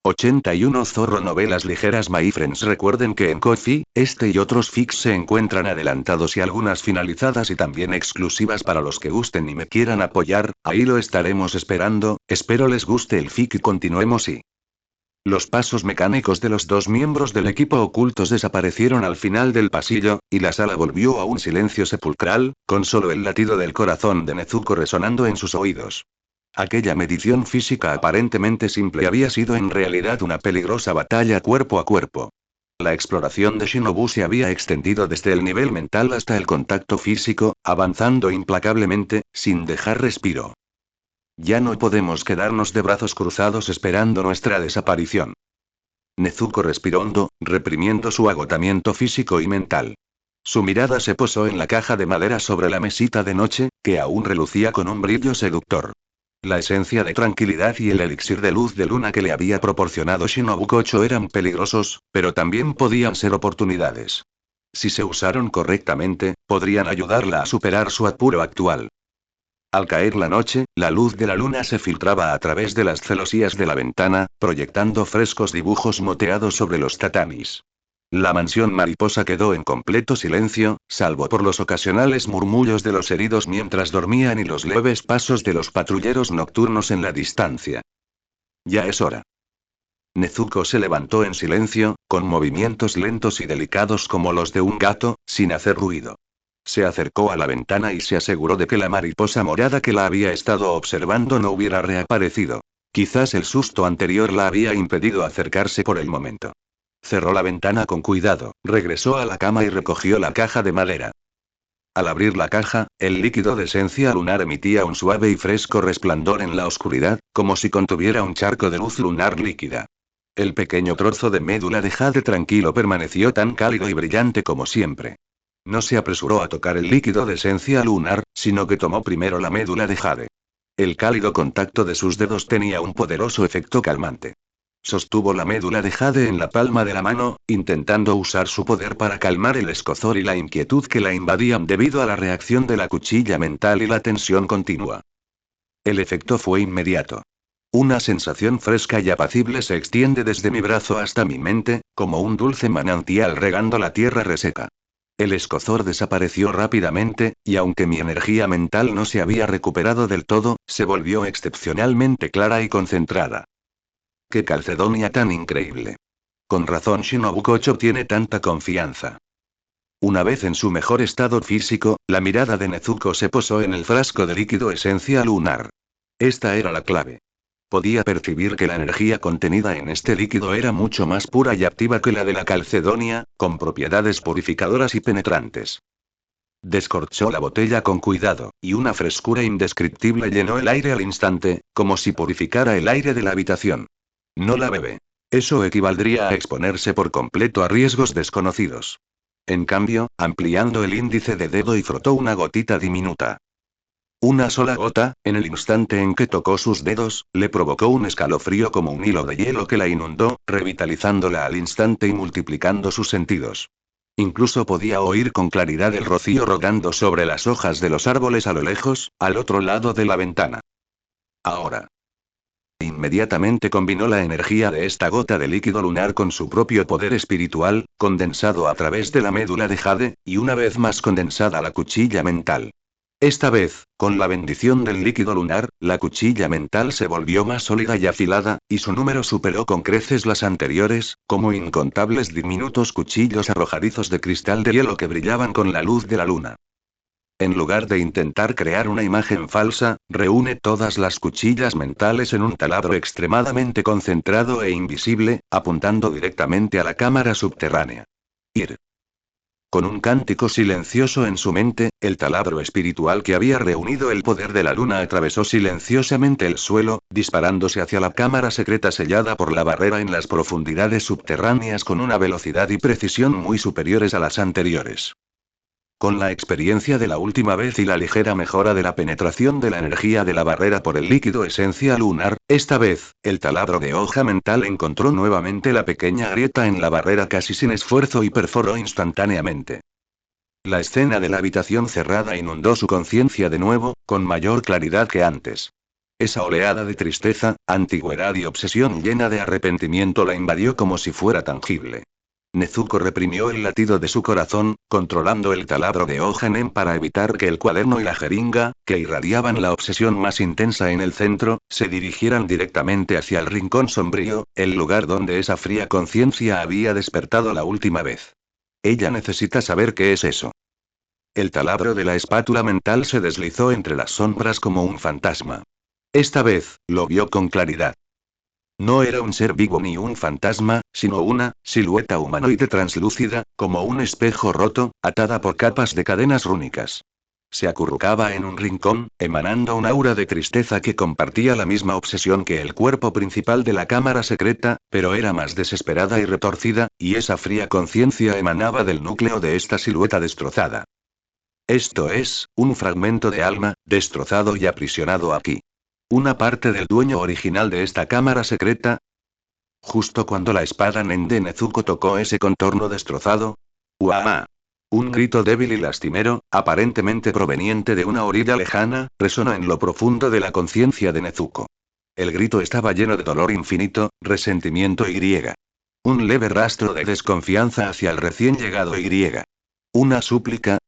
81 Zorro Novelas ligeras My friends. Recuerden que en Ko-fi, este y otros fics se encuentran adelantados y algunas finalizadas y también exclusivas para los que gusten y me quieran apoyar, ahí lo estaremos esperando, espero les guste el fic y continuemos y... Los pasos mecánicos de los dos miembros del equipo ocultos desaparecieron al final del pasillo, y la sala volvió a un silencio sepulcral, con solo el latido del corazón de Nezuko resonando en sus oídos. Aquella medición física aparentemente simple había sido en realidad una peligrosa batalla cuerpo a cuerpo. La exploración de Shinobu se había extendido desde el nivel mental hasta el contacto físico, avanzando implacablemente, sin dejar respiro. Ya no podemos quedarnos de brazos cruzados esperando nuestra desaparición. Nezuko respiró hondo, reprimiendo su agotamiento físico y mental. Su mirada se posó en la caja de madera sobre la mesita de noche, que aún relucía con un brillo seductor. La esencia de tranquilidad y el elixir de luz de luna que le había proporcionado Shinobu Kocho eran peligrosos, pero también podían ser oportunidades. Si se usaron correctamente, podrían ayudarla a superar su apuro actual. Al caer la noche, la luz de la luna se filtraba a través de las celosías de la ventana, proyectando frescos dibujos moteados sobre los tatamis. La mansión mariposa quedó en completo silencio, salvo por los ocasionales murmullos de los heridos mientras dormían y los leves pasos de los patrulleros nocturnos en la distancia. Ya es hora. Nezuko se levantó en silencio, con movimientos lentos y delicados como los de un gato, sin hacer ruido. Se acercó a la ventana y se aseguró de que la mariposa morada que la había estado observando no hubiera reaparecido. Quizás el susto anterior la había impedido acercarse por el momento. Cerró la ventana con cuidado, regresó a la cama y recogió la caja de madera. Al abrir la caja, el líquido de esencia lunar emitía un suave y fresco resplandor en la oscuridad, como si contuviera un charco de luz lunar líquida. El pequeño trozo de médula de jade tranquilo permaneció tan cálido y brillante como siempre. No se apresuró a tocar el líquido de esencia lunar, sino que tomó primero la médula de jade. El cálido contacto de sus dedos tenía un poderoso efecto calmante. Sostuvo la médula de jade en la palma de la mano, intentando usar su poder para calmar el escozor y la inquietud que la invadían debido a la reacción de la cuchilla mental y la tensión continua. El efecto fue inmediato. Una sensación fresca y apacible se extiende desde mi brazo hasta mi mente, como un dulce manantial regando la tierra reseca. El escozor desapareció rápidamente, y aunque mi energía mental no se había recuperado del todo, se volvió excepcionalmente clara y concentrada. ¡Qué calcedonia tan increíble! Con razón Shinobu Kocho tiene tanta confianza. Una vez en su mejor estado físico, la mirada de Nezuko se posó en el frasco de líquido esencia lunar. Esta era la clave. Podía percibir que la energía contenida en este líquido era mucho más pura y activa que la de la calcedonia, con propiedades purificadoras y penetrantes. Descorchó la botella con cuidado, y una frescura indescriptible llenó el aire al instante, como si purificara el aire de la habitación. No la bebe. Eso equivaldría a exponerse por completo a riesgos desconocidos. En cambio, ampliando el índice de dedo y frotó una gotita diminuta. Una sola gota, en el instante en que tocó sus dedos, le provocó un escalofrío como un hilo de hielo que la inundó, revitalizándola al instante y multiplicando sus sentidos. Incluso podía oír con claridad el rocío rodando sobre las hojas de los árboles a lo lejos, al otro lado de la ventana. Ahora. Inmediatamente combinó la energía de esta gota de líquido lunar con su propio poder espiritual, condensado a través de la médula de jade, y una vez más condensada la cuchilla mental. Esta vez, con la bendición del líquido lunar, la cuchilla mental se volvió más sólida y afilada, y su número superó con creces las anteriores, como incontables diminutos cuchillos arrojadizos de cristal de hielo que brillaban con la luz de la luna. En lugar de intentar crear una imagen falsa, reúne todas las cuchillas mentales en un taladro extremadamente concentrado e invisible, apuntando directamente a la cámara subterránea. Ir. Con un cántico silencioso en su mente, el taladro espiritual que había reunido el poder de la luna atravesó silenciosamente el suelo, disparándose hacia la cámara secreta sellada por la barrera en las profundidades subterráneas con una velocidad y precisión muy superiores a las anteriores. Con la experiencia de la última vez y la ligera mejora de la penetración de la energía de la barrera por el líquido esencia lunar, esta vez, el taladro de hoja mental encontró nuevamente la pequeña grieta en la barrera casi sin esfuerzo y perforó instantáneamente. La escena de la habitación cerrada inundó su conciencia de nuevo, con mayor claridad que antes. Esa oleada de tristeza, antigüedad y obsesión llena de arrepentimiento la invadió como si fuera tangible. Nezuko reprimió el latido de su corazón, controlando el taladro de Ohanen para evitar que el cuaderno y la jeringa, que irradiaban la obsesión más intensa en el centro, se dirigieran directamente hacia el rincón sombrío, el lugar donde esa fría conciencia había despertado la última vez. Ella necesita saber qué es eso. El taladro de la espátula mental se deslizó entre las sombras como un fantasma. Esta vez, lo vio con claridad. No era un ser vivo ni un fantasma, sino una silueta humanoide translúcida, como un espejo roto, atada por capas de cadenas rúnicas. Se acurrucaba en un rincón, emanando un aura de tristeza que compartía la misma obsesión que el cuerpo principal de la cámara secreta, pero era más desesperada y retorcida, y esa fría conciencia emanaba del núcleo de esta silueta destrozada. Esto es, un fragmento de alma, destrozado y aprisionado aquí. Una parte del dueño original de esta cámara secreta. Justo cuando la espada Nen de Nezuko tocó ese contorno destrozado. ¡Uah! Un grito débil y lastimero, aparentemente proveniente de una orilla lejana, resonó en lo profundo de la conciencia de Nezuko. El grito estaba lleno de dolor infinito, resentimiento y un leve rastro de desconfianza hacia el recién llegado y una súplica.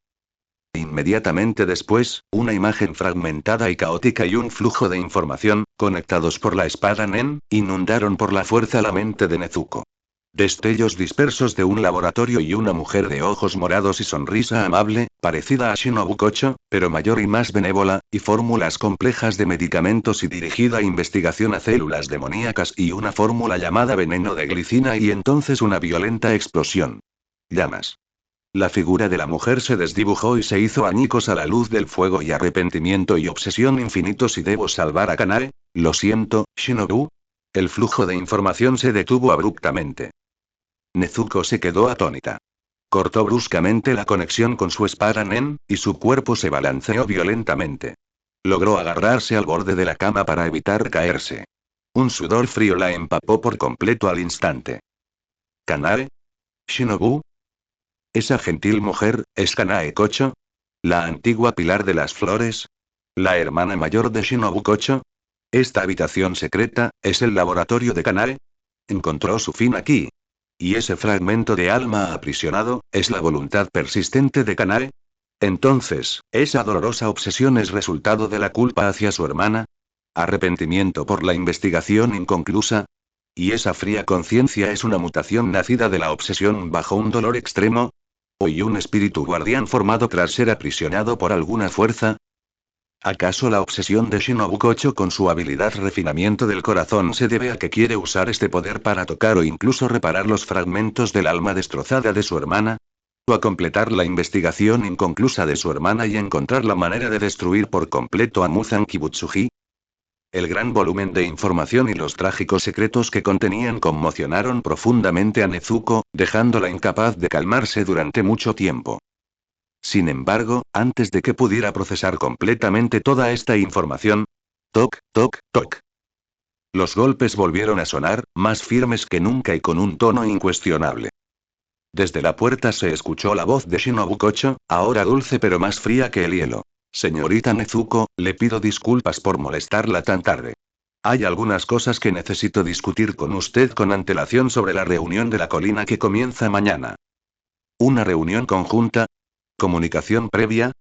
Inmediatamente después, una imagen fragmentada y caótica y un flujo de información, conectados por la espada Nen, inundaron por la fuerza la mente de Nezuko. Destellos dispersos de un laboratorio y una mujer de ojos morados y sonrisa amable, parecida a Shinobu Kocho, pero mayor y más benévola, y fórmulas complejas de medicamentos y dirigida a investigación a células demoníacas y una fórmula llamada veneno de glicina y entonces una violenta explosión. Llamas. La figura de la mujer se desdibujó y se hizo añicos a la luz del fuego y arrepentimiento y obsesión infinitos. Si debo salvar a Kanae, lo siento, Shinobu. El flujo de información se detuvo abruptamente. Nezuko se quedó atónita. Cortó bruscamente la conexión con su espada Nen, y su cuerpo se balanceó violentamente. Logró agarrarse al borde de la cama para evitar caerse. Un sudor frío la empapó por completo al instante. ¿Kanae? ¿Shinobu? ¿Esa gentil mujer, es Kanae Kocho? ¿La antigua pilar de las flores? ¿La hermana mayor de Shinobu Kocho? ¿Esta habitación secreta, es el laboratorio de Kanae? Encontró su fin aquí. ¿Y ese fragmento de alma aprisionado, es la voluntad persistente de Kanae? Entonces, ¿esa dolorosa obsesión es resultado de la culpa hacia su hermana? ¿Arrepentimiento por la investigación inconclusa? ¿Y esa fría conciencia es una mutación nacida de la obsesión bajo un dolor extremo? ¿O un espíritu guardián formado tras ser aprisionado por alguna fuerza? ¿Acaso la obsesión de Shinobu Kocho con su habilidad refinamiento del corazón se debe a que quiere usar este poder para tocar o incluso reparar los fragmentos del alma destrozada de su hermana? ¿O a completar la investigación inconclusa de su hermana y encontrar la manera de destruir por completo a Muzan Kibutsuji? El gran volumen de información y los trágicos secretos que contenían conmocionaron profundamente a Nezuko, dejándola incapaz de calmarse durante mucho tiempo. Sin embargo, antes de que pudiera procesar completamente toda esta información, toc, toc, toc. Los golpes volvieron a sonar, más firmes que nunca y con un tono incuestionable. Desde la puerta se escuchó la voz de Shinobu Kocho, ahora dulce pero más fría que el hielo. Señorita Nezuko, le pido disculpas por molestarla tan tarde. Hay algunas cosas que necesito discutir con usted con antelación sobre la reunión de la colina que comienza mañana. ¿Una reunión conjunta? ¿Comunicación previa?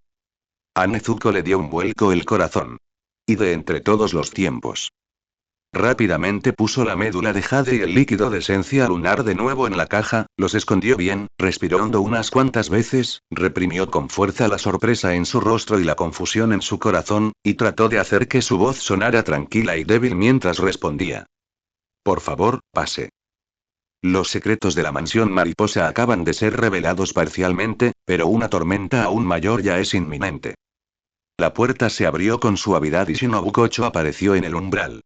A Nezuko le dio un vuelco el corazón. Y de entre todos los tiempos. Rápidamente puso la médula de jade y el líquido de esencia lunar de nuevo en la caja, los escondió bien, respiró hondo unas cuantas veces, reprimió con fuerza la sorpresa en su rostro y la confusión en su corazón, y trató de hacer que su voz sonara tranquila y débil mientras respondía. Por favor, pase. Los secretos de la mansión mariposa acaban de ser revelados parcialmente, pero una tormenta aún mayor ya es inminente. La puerta se abrió con suavidad y Shinobu Kocho apareció en el umbral.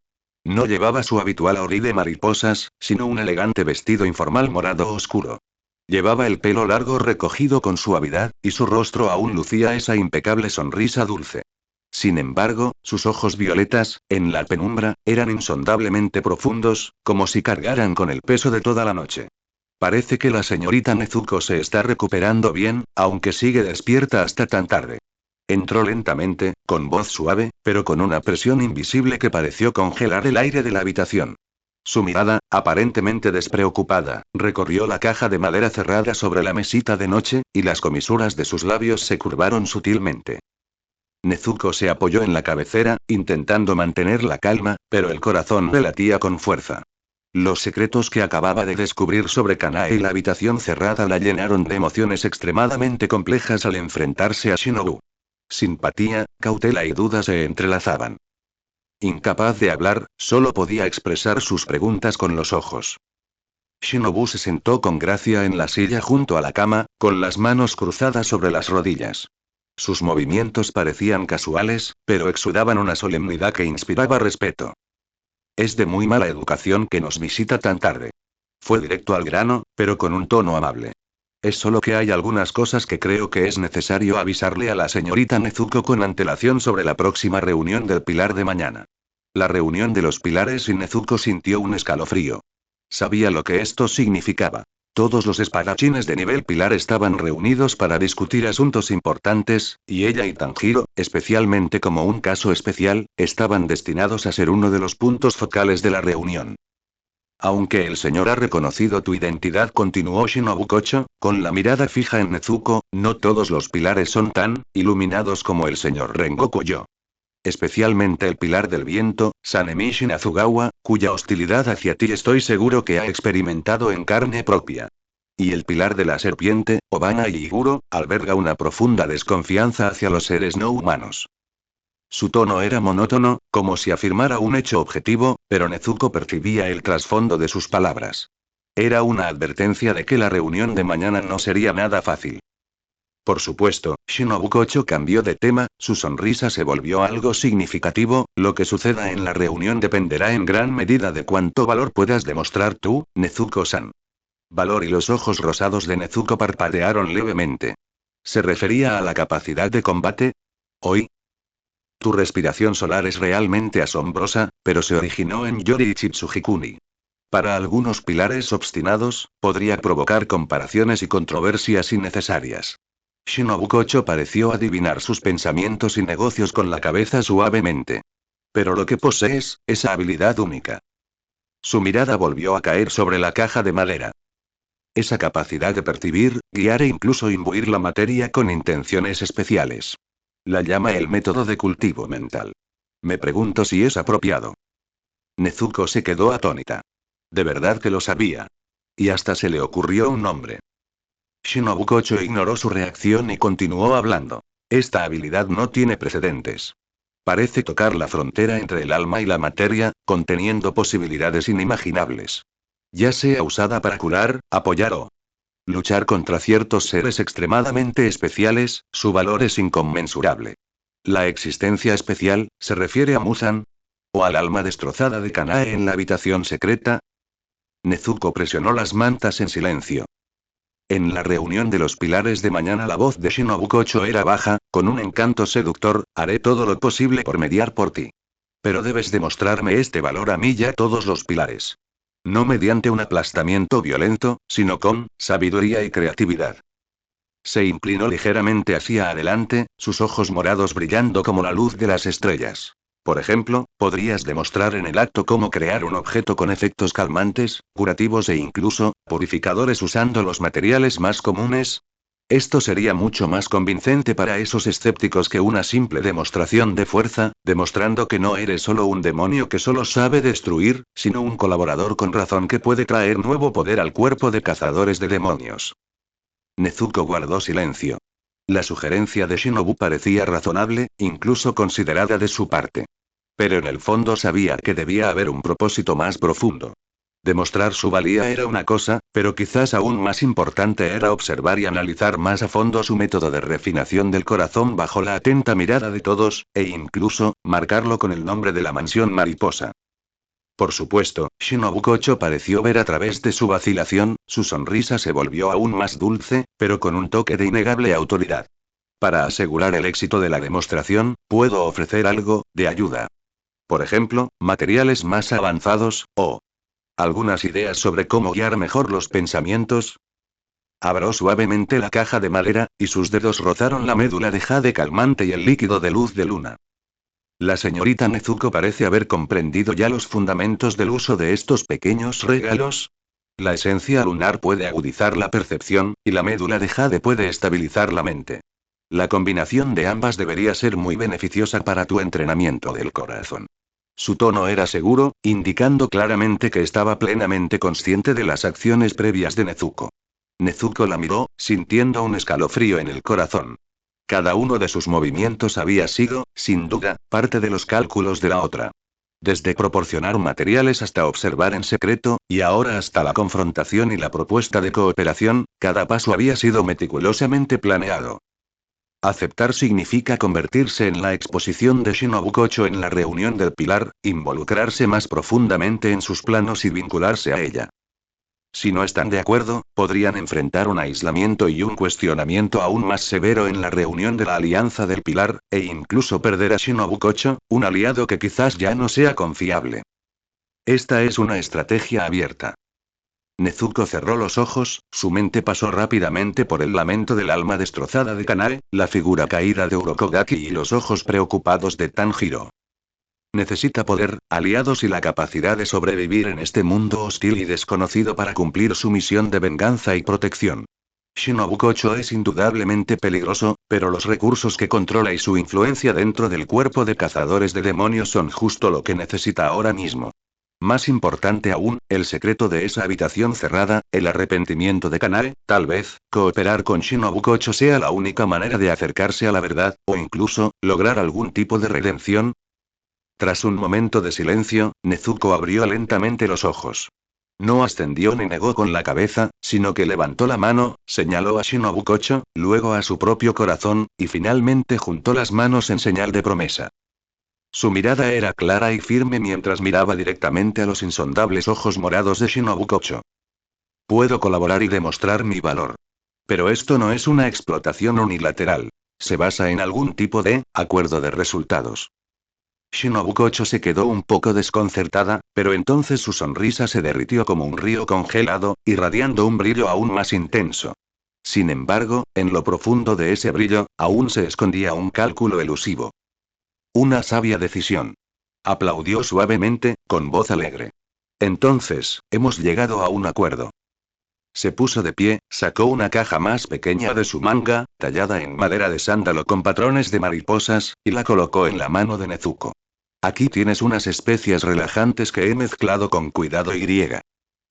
No llevaba su habitual auri de mariposas, sino un elegante vestido informal morado oscuro. Llevaba el pelo largo recogido con suavidad, y su rostro aún lucía esa impecable sonrisa dulce. Sin embargo, sus ojos violetas, en la penumbra, eran insondablemente profundos, como si cargaran con el peso de toda la noche. Parece que la señorita Nezuko se está recuperando bien, aunque sigue despierta hasta tan tarde. Entró lentamente, con voz suave, pero con una presión invisible que pareció congelar el aire de la habitación. Su mirada, aparentemente despreocupada, recorrió la caja de madera cerrada sobre la mesita de noche, y las comisuras de sus labios se curvaron sutilmente. Nezuko se apoyó en la cabecera, intentando mantener la calma, pero el corazón le latía con fuerza. Los secretos que acababa de descubrir sobre Kanae y la habitación cerrada la llenaron de emociones extremadamente complejas al enfrentarse a Shinobu. Simpatía, cautela y duda se entrelazaban. Incapaz de hablar, solo podía expresar sus preguntas con los ojos. Shinobu se sentó con gracia en la silla junto a la cama, con las manos cruzadas sobre las rodillas. Sus movimientos parecían casuales, pero exudaban una solemnidad que inspiraba respeto. Es de muy mala educación que nos visita tan tarde. Fue directo al grano, pero con un tono amable. Es solo que hay algunas cosas que creo que es necesario avisarle a la señorita Nezuko con antelación sobre la próxima reunión del Pilar de mañana. La reunión de los pilares y Nezuko sintió un escalofrío. Sabía lo que esto significaba. Todos los espadachines de nivel pilar estaban reunidos para discutir asuntos importantes, y ella y Tanjiro, especialmente como un caso especial, estaban destinados a ser uno de los puntos focales de la reunión. Aunque el señor ha reconocido tu identidad, continuó Shinobu Kocho, con la mirada fija en Nezuko, no todos los pilares son tan iluminados como el señor Rengoku yo. Especialmente el pilar del viento, Sanemi Azugawa, cuya hostilidad hacia ti estoy seguro que ha experimentado en carne propia. Y el pilar de la serpiente, Obana Iguro, alberga una profunda desconfianza hacia los seres no humanos. Su tono era monótono, como si afirmara un hecho objetivo, pero Nezuko percibía el trasfondo de sus palabras. Era una advertencia de que la reunión de mañana no sería nada fácil. Por supuesto, Shinobu Kocho cambió de tema, su sonrisa se volvió algo significativo, lo que suceda en la reunión dependerá en gran medida de cuánto valor puedas demostrar tú, Nezuko-san. Valor, y los ojos rosados de Nezuko parpadearon levemente. ¿Se refería a la capacidad de combate? Hoy. Tu respiración solar es realmente asombrosa, pero se originó en Yori y Chitsugikuni. Para algunos pilares obstinados, podría provocar comparaciones y controversias innecesarias. Shinobu Kocho pareció adivinar sus pensamientos y negocios con la cabeza suavemente. Pero lo que posees, esa habilidad única. Su mirada volvió a caer sobre la caja de madera. Esa capacidad de percibir, guiar e incluso imbuir la materia con intenciones especiales. La llama el método de cultivo mental. Me pregunto si es apropiado. Nezuko se quedó atónita. De verdad que lo sabía. Y hasta se le ocurrió un nombre. Shinobu Kocho ignoró su reacción y continuó hablando. Esta habilidad no tiene precedentes. Parece tocar la frontera entre el alma y la materia, conteniendo posibilidades inimaginables. Ya sea usada para curar, apoyar o luchar contra ciertos seres extremadamente especiales, su valor es inconmensurable. ¿La existencia especial, se refiere a Muzan? ¿O al alma destrozada de Kanae en la habitación secreta? Nezuko presionó las mantas en silencio. En la reunión de los pilares de mañana la voz de Shinobu Kocho era baja, con un encanto seductor, haré todo lo posible por mediar por ti. Pero debes demostrarme este valor a mí y a todos los pilares. No mediante un aplastamiento violento, sino con sabiduría y creatividad. Se inclinó ligeramente hacia adelante, sus ojos morados brillando como la luz de las estrellas. Por ejemplo, ¿podrías demostrar en el acto cómo crear un objeto con efectos calmantes, curativos e incluso, purificadores usando los materiales más comunes? Esto sería mucho más convincente para esos escépticos que una simple demostración de fuerza, demostrando que no eres solo un demonio que solo sabe destruir, sino un colaborador con razón que puede traer nuevo poder al cuerpo de cazadores de demonios. Nezuko guardó silencio. La sugerencia de Shinobu parecía razonable, incluso considerada de su parte. Pero en el fondo sabía que debía haber un propósito más profundo. Demostrar su valía era una cosa, pero quizás aún más importante era observar y analizar más a fondo su método de refinación del corazón bajo la atenta mirada de todos, e incluso, marcarlo con el nombre de la mansión mariposa. Por supuesto, Shinobu Kocho pareció ver a través de su vacilación, su sonrisa se volvió aún más dulce, pero con un toque de innegable autoridad. Para asegurar el éxito de la demostración, puedo ofrecer algo de ayuda. Por ejemplo, materiales más avanzados, o algunas ideas sobre cómo guiar mejor los pensamientos. Abrió suavemente la caja de madera, y sus dedos rozaron la médula de jade calmante y el líquido de luz de luna. La señorita Nezuko parece haber comprendido ya los fundamentos del uso de estos pequeños regalos. La esencia lunar puede agudizar la percepción, y la médula de jade puede estabilizar la mente. La combinación de ambas debería ser muy beneficiosa para tu entrenamiento del corazón. Su tono era seguro, indicando claramente que estaba plenamente consciente de las acciones previas de Nezuko. Nezuko la miró, sintiendo un escalofrío en el corazón. Cada uno de sus movimientos había sido, sin duda, parte de los cálculos de la otra. Desde proporcionar materiales hasta observar en secreto, y ahora hasta la confrontación y la propuesta de cooperación, cada paso había sido meticulosamente planeado. Aceptar significa convertirse en la exposición de Shinobu Kocho en la reunión del pilar, involucrarse más profundamente en sus planos y vincularse a ella. Si no están de acuerdo, podrían enfrentar un aislamiento y un cuestionamiento aún más severo en la reunión de la Alianza del Pilar, e incluso perder a Shinobu Kocho, un aliado que quizás ya no sea confiable. Esta es una estrategia abierta. Nezuko cerró los ojos, su mente pasó rápidamente por el lamento del alma destrozada de Kanae, la figura caída de Urokogaki y los ojos preocupados de Tanjiro. Necesita poder, aliados y la capacidad de sobrevivir en este mundo hostil y desconocido para cumplir su misión de venganza y protección. Shinobu Kocho es indudablemente peligroso, pero los recursos que controla y su influencia dentro del cuerpo de cazadores de demonios son justo lo que necesita ahora mismo. Más importante aún, el secreto de esa habitación cerrada, el arrepentimiento de Kanae, tal vez, cooperar con Shinobu Kocho sea la única manera de acercarse a la verdad, o incluso, lograr algún tipo de redención. Tras un momento de silencio, Nezuko abrió lentamente los ojos. No ascendió ni negó con la cabeza, sino que levantó la mano, señaló a Shinobu Kocho, luego a su propio corazón, y finalmente juntó las manos en señal de promesa. Su mirada era clara y firme mientras miraba directamente a los insondables ojos morados de Shinobu Kocho. Puedo colaborar y demostrar mi valor. Pero esto no es una explotación unilateral. Se basa en algún tipo de acuerdo de resultados. Shinobu Kocho se quedó un poco desconcertada, pero entonces su sonrisa se derritió como un río congelado, irradiando un brillo aún más intenso. Sin embargo, en lo profundo de ese brillo, aún se escondía un cálculo elusivo. Una sabia decisión. Aplaudió suavemente, con voz alegre. Entonces, hemos llegado a un acuerdo. Se puso de pie, sacó una caja más pequeña de su manga, tallada en madera de sándalo con patrones de mariposas, y la colocó en la mano de Nezuko. Aquí tienes unas especias relajantes que he mezclado con cuidado y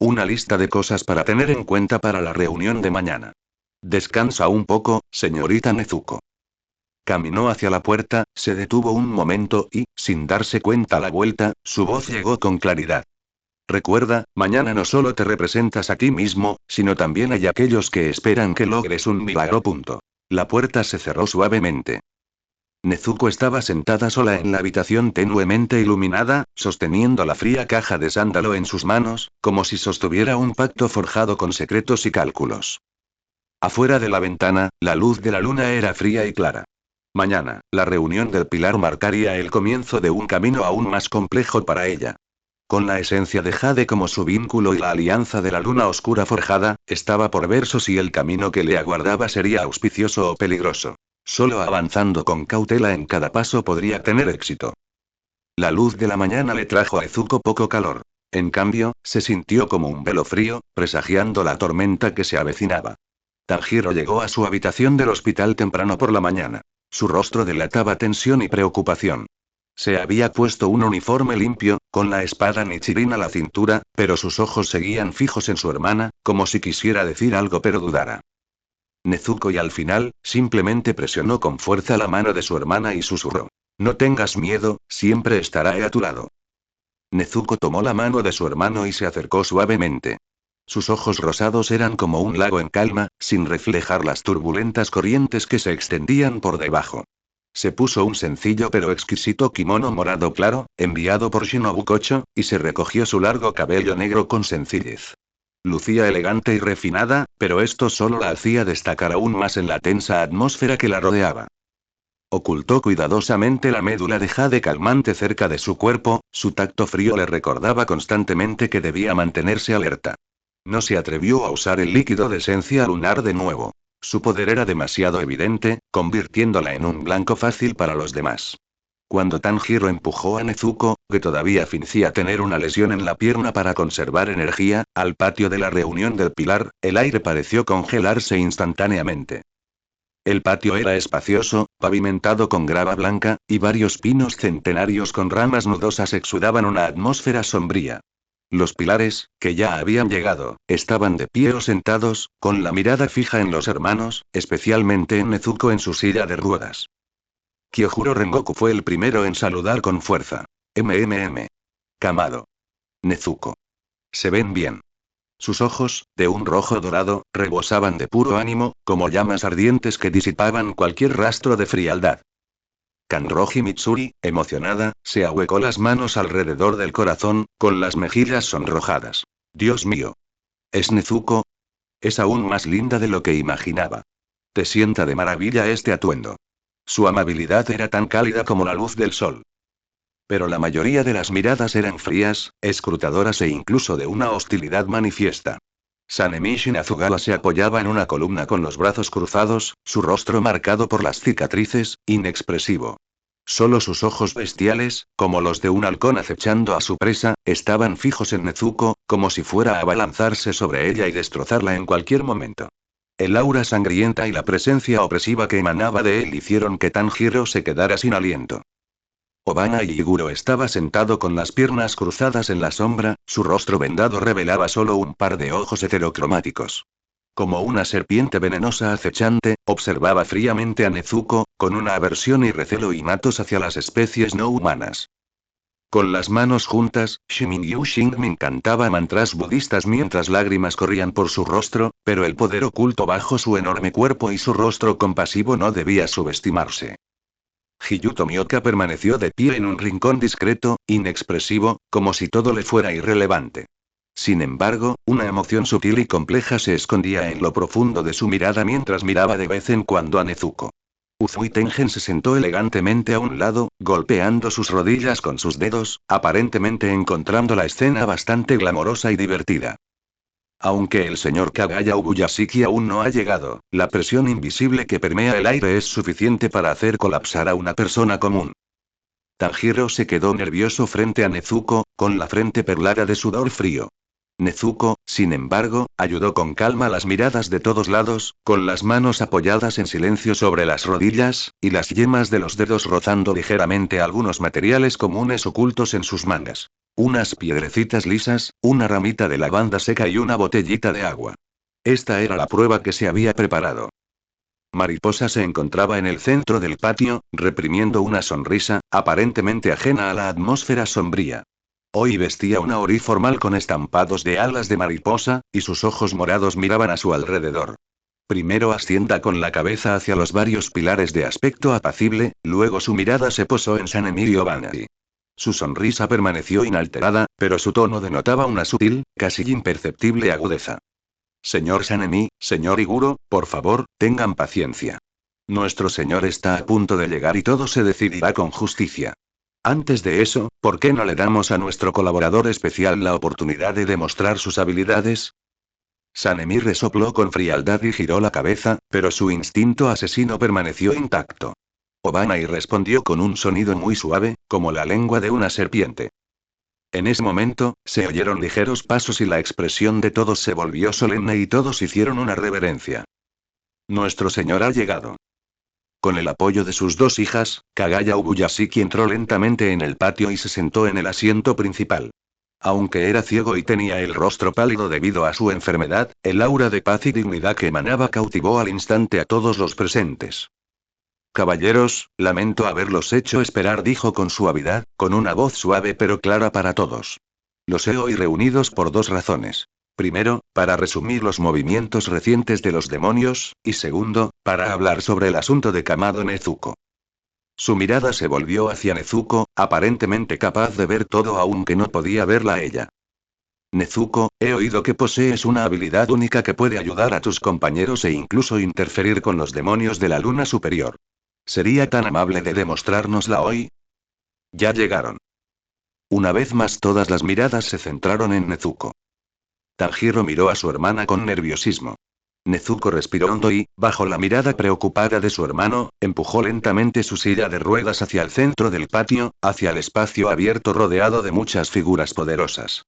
una lista de cosas para tener en cuenta para la reunión de mañana. Descansa un poco, señorita Nezuko. Caminó hacia la puerta, se detuvo un momento y, sin darse cuenta a la vuelta, su voz llegó con claridad. Recuerda, mañana no solo te representas a ti mismo, sino también hay aquellos que esperan que logres un milagro. La puerta se cerró suavemente. Nezuko estaba sentada sola en la habitación tenuemente iluminada, sosteniendo la fría caja de sándalo en sus manos, como si sostuviera un pacto forjado con secretos y cálculos. Afuera de la ventana, la luz de la luna era fría y clara. Mañana, la reunión del Pilar marcaría el comienzo de un camino aún más complejo para ella. Con la esencia de Jade como su vínculo y la alianza de la luna oscura forjada, estaba por ver si el camino que le aguardaba sería auspicioso o peligroso. Solo avanzando con cautela en cada paso podría tener éxito. La luz de la mañana le trajo a Nezuko poco calor. En cambio, se sintió como un velo frío, presagiando la tormenta que se avecinaba. Tanjiro llegó a su habitación del hospital temprano por la mañana. Su rostro delataba tensión y preocupación. Se había puesto un uniforme limpio, con la espada Nichirin a la cintura, pero sus ojos seguían fijos en su hermana, como si quisiera decir algo pero dudara. Nezuko y al final, simplemente presionó con fuerza la mano de su hermana y susurró. No tengas miedo, siempre estaré a tu lado. Nezuko tomó la mano de su hermano y se acercó suavemente. Sus ojos rosados eran como un lago en calma, sin reflejar las turbulentas corrientes que se extendían por debajo. Se puso un sencillo pero exquisito kimono morado claro, enviado por Shinobu Kocho, y se recogió su largo cabello negro con sencillez. Lucía elegante y refinada, pero esto solo la hacía destacar aún más en la tensa atmósfera que la rodeaba. Ocultó cuidadosamente la médula de jade calmante cerca de su cuerpo, su tacto frío le recordaba constantemente que debía mantenerse alerta. No se atrevió a usar el líquido de esencia lunar de nuevo. Su poder era demasiado evidente, convirtiéndola en un blanco fácil para los demás. Cuando Tanjiro empujó a Nezuko, que todavía fingía tener una lesión en la pierna para conservar energía, al patio de la reunión del pilar, el aire pareció congelarse instantáneamente. El patio era espacioso, pavimentado con grava blanca, y varios pinos centenarios con ramas nudosas exudaban una atmósfera sombría. Los pilares, que ya habían llegado, estaban de pie o sentados, con la mirada fija en los hermanos, especialmente en Nezuko en su silla de ruedas. Kyojuro Rengoku fue el primero en saludar con fuerza. MMM. Kamado. Nezuko. Se ven bien. Sus ojos, de un rojo dorado, rebosaban de puro ánimo, como llamas ardientes que disipaban cualquier rastro de frialdad. Kanroji Mitsuri, emocionada, se ahuecó las manos alrededor del corazón, con las mejillas sonrojadas. Dios mío. ¿Es Nezuko? Es aún más linda de lo que imaginaba. Te sienta de maravilla este atuendo. Su amabilidad era tan cálida como la luz del sol. Pero la mayoría de las miradas eran frías, escrutadoras e incluso de una hostilidad manifiesta. Sanemi Shinazugawa se apoyaba en una columna con los brazos cruzados, su rostro marcado por las cicatrices, inexpresivo. Solo sus ojos bestiales, como los de un halcón acechando a su presa, estaban fijos en Nezuko, como si fuera a abalanzarse sobre ella y destrozarla en cualquier momento. El aura sangrienta y la presencia opresiva que emanaba de él hicieron que Tanjiro se quedara sin aliento. Obana Iguro estaba sentado con las piernas cruzadas en la sombra, su rostro vendado revelaba solo un par de ojos heterocromáticos. Como una serpiente venenosa acechante, observaba fríamente a Nezuko, con una aversión y recelo innatos hacia las especies no humanas. Con las manos juntas, Shimin-Yu Shingmin cantaba mantras budistas mientras lágrimas corrían por su rostro, pero el poder oculto bajo su enorme cuerpo y su rostro compasivo no debía subestimarse. Hiyuto Mioka permaneció de pie en un rincón discreto, inexpresivo, como si todo le fuera irrelevante. Sin embargo, una emoción sutil y compleja se escondía en lo profundo de su mirada mientras miraba de vez en cuando a Nezuko. Uzui Tengen se sentó elegantemente a un lado, golpeando sus rodillas con sus dedos, aparentemente encontrando la escena bastante glamorosa y divertida. Aunque el señor Kagaya Ubuyashiki aún no ha llegado, la presión invisible que permea el aire es suficiente para hacer colapsar a una persona común. Tanjiro se quedó nervioso frente a Nezuko, con la frente perlada de sudor frío. Nezuko, sin embargo, ayudó con calma las miradas de todos lados, con las manos apoyadas en silencio sobre las rodillas, y las yemas de los dedos rozando ligeramente algunos materiales comunes ocultos en sus mangas. Unas piedrecitas lisas, una ramita de lavanda seca y una botellita de agua. Esta era la prueba que se había preparado. Mariposa se encontraba en el centro del patio, reprimiendo una sonrisa, aparentemente ajena a la atmósfera sombría. Hoy vestía una ori formal con estampados de alas de mariposa, y sus ojos morados miraban a su alrededor. Primero ascienda con la cabeza hacia los varios pilares de aspecto apacible, luego su mirada se posó en San Emilio Banati. Su sonrisa permaneció inalterada, pero su tono denotaba una sutil, casi imperceptible agudeza. Señor Sanemi, señor Iguro, por favor, tengan paciencia. Nuestro señor está a punto de llegar y todo se decidirá con justicia. Antes de eso, ¿por qué no le damos a nuestro colaborador especial la oportunidad de demostrar sus habilidades? Sanemi resopló con frialdad y giró la cabeza, pero su instinto asesino permaneció intacto. Obanai respondió con un sonido muy suave, como la lengua de una serpiente. En ese momento, se oyeron ligeros pasos y la expresión de todos se volvió solemne y todos hicieron una reverencia. Nuestro señor ha llegado. Con el apoyo de sus dos hijas, Kagaya Ubuyashiki entró lentamente en el patio y se sentó en el asiento principal. Aunque era ciego y tenía el rostro pálido debido a su enfermedad, el aura de paz y dignidad que emanaba cautivó al instante a todos los presentes. Caballeros, lamento haberlos hecho esperar, dijo con suavidad, con una voz suave pero clara para todos. Los he hoy reunidos por dos razones. Primero, para resumir los movimientos recientes de los demonios, y segundo, para hablar sobre el asunto de Kamado Nezuko. Su mirada se volvió hacia Nezuko, aparentemente capaz de ver todo aunque no podía verla a ella. Nezuko, he oído que posees una habilidad única que puede ayudar a tus compañeros e incluso interferir con los demonios de la luna superior. ¿Sería tan amable de demostrárnosla hoy? Ya llegaron. Una vez más todas las miradas se centraron en Nezuko. Tanjiro miró a su hermana con nerviosismo. Nezuko respiró hondo y, bajo la mirada preocupada de su hermano, empujó lentamente su silla de ruedas hacia el centro del patio, hacia el espacio abierto rodeado de muchas figuras poderosas.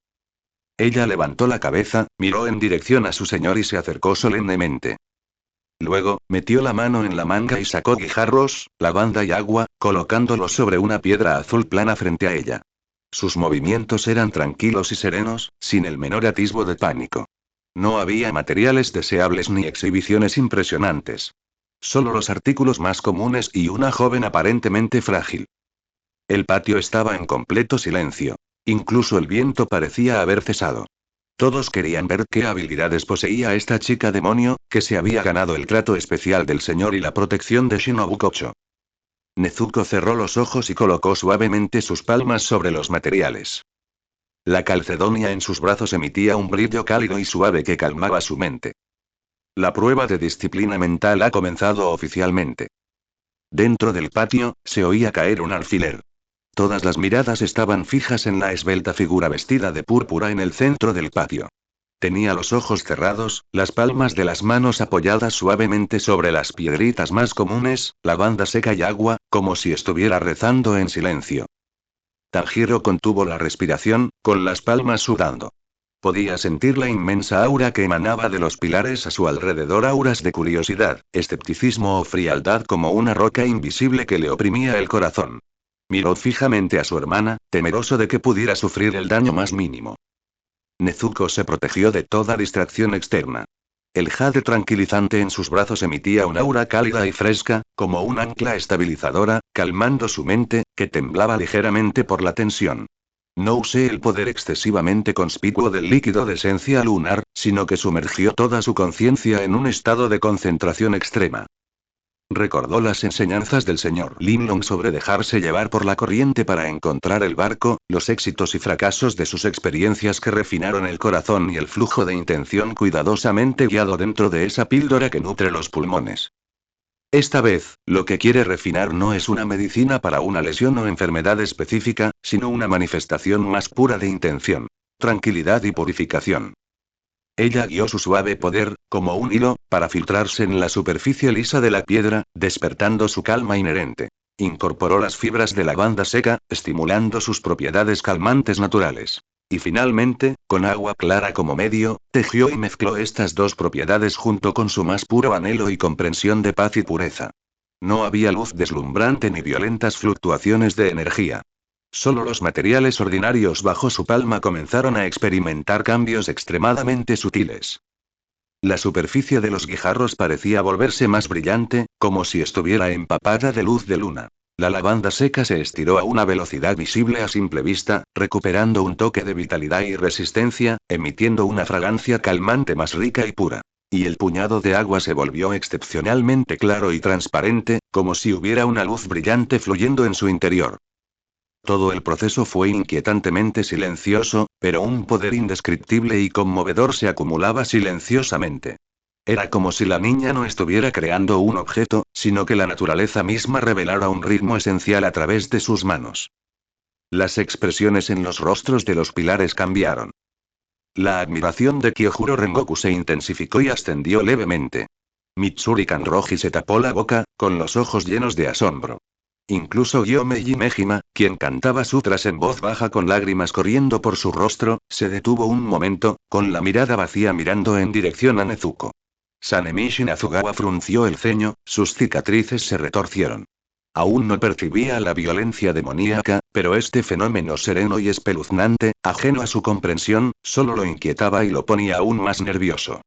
Ella levantó la cabeza, miró en dirección a su señor y se acercó solemnemente. Luego, metió la mano en la manga y sacó guijarros, lavanda y agua, colocándolos sobre una piedra azul plana frente a ella. Sus movimientos eran tranquilos y serenos, sin el menor atisbo de pánico. No había materiales deseables ni exhibiciones impresionantes. Solo los artículos más comunes y una joven aparentemente frágil. El patio estaba en completo silencio. Incluso el viento parecía haber cesado. Todos querían ver qué habilidades poseía esta chica demonio, que se había ganado el trato especial del señor y la protección de Shinobu Kocho. Nezuko cerró los ojos y colocó suavemente sus palmas sobre los materiales. La calcedonia en sus brazos emitía un brillo cálido y suave que calmaba su mente. La prueba de disciplina mental ha comenzado oficialmente. Dentro del patio, se oía caer un alfiler. Todas las miradas estaban fijas en la esbelta figura vestida de púrpura en el centro del patio. Tenía los ojos cerrados, las palmas de las manos apoyadas suavemente sobre las piedritas más comunes, lavanda seca y agua, como si estuviera rezando en silencio. Tanjiro contuvo la respiración, con las palmas sudando. Podía sentir la inmensa aura que emanaba de los pilares a su alrededor, auras de curiosidad, escepticismo o frialdad como una roca invisible que le oprimía el corazón. Miró fijamente a su hermana, temeroso de que pudiera sufrir el daño más mínimo. Nezuko se protegió de toda distracción externa. El jade tranquilizante en sus brazos emitía un aura cálida y fresca, como un ancla estabilizadora, calmando su mente, que temblaba ligeramente por la tensión. No usé el poder excesivamente conspicuo del líquido de esencia lunar, sino que sumergió toda su conciencia en un estado de concentración extrema. Recordó las enseñanzas del señor Linlong sobre dejarse llevar por la corriente para encontrar el barco, los éxitos y fracasos de sus experiencias que refinaron el corazón y el flujo de intención cuidadosamente guiado dentro de esa píldora que nutre los pulmones. Esta vez, lo que quiere refinar no es una medicina para una lesión o enfermedad específica, sino una manifestación más pura de intención, tranquilidad y purificación. Ella guió su suave poder, como un hilo, para filtrarse en la superficie lisa de la piedra, despertando su calma inherente. Incorporó las fibras de lavanda seca, estimulando sus propiedades calmantes naturales. Y finalmente, con agua clara como medio, tejió y mezcló estas dos propiedades junto con su más puro anhelo y comprensión de paz y pureza. No había luz deslumbrante ni violentas fluctuaciones de energía. Solo los materiales ordinarios bajo su palma comenzaron a experimentar cambios extremadamente sutiles. La superficie de los guijarros parecía volverse más brillante, como si estuviera empapada de luz de luna. La lavanda seca se estiró a una velocidad visible a simple vista, recuperando un toque de vitalidad y resistencia, emitiendo una fragancia calmante más rica y pura. Y el puñado de agua se volvió excepcionalmente claro y transparente, como si hubiera una luz brillante fluyendo en su interior. Todo el proceso fue inquietantemente silencioso, pero un poder indescriptible y conmovedor se acumulaba silenciosamente. Era como si la niña no estuviera creando un objeto, sino que la naturaleza misma revelara un ritmo esencial a través de sus manos. Las expresiones en los rostros de los pilares cambiaron. La admiración de Kyojuro Rengoku se intensificó y ascendió levemente. Mitsuri Kanroji se tapó la boca, con los ojos llenos de asombro. Incluso Gyomeji Mejima, quien cantaba sutras en voz baja con lágrimas corriendo por su rostro, se detuvo un momento, con la mirada vacía mirando en dirección a Nezuko. Sanemichi Nazugawa frunció el ceño, sus cicatrices se retorcieron. Aún no percibía la violencia demoníaca, pero este fenómeno sereno y espeluznante, ajeno a su comprensión, solo lo inquietaba y lo ponía aún más nervioso.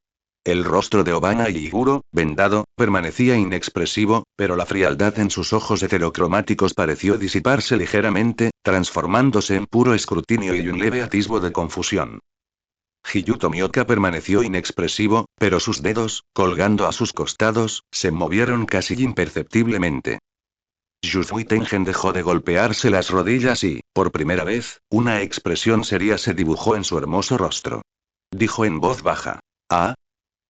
El rostro de Obana Iguro, vendado, permanecía inexpresivo, pero la frialdad en sus ojos heterocromáticos pareció disiparse ligeramente, transformándose en puro escrutinio y un leve atisbo de confusión. Hiyuto Mioka permaneció inexpresivo, pero sus dedos, colgando a sus costados, se movieron casi imperceptiblemente. Yuzui Tengen dejó de golpearse las rodillas y, por primera vez, una expresión seria se dibujó en su hermoso rostro. Dijo en voz baja. Ah.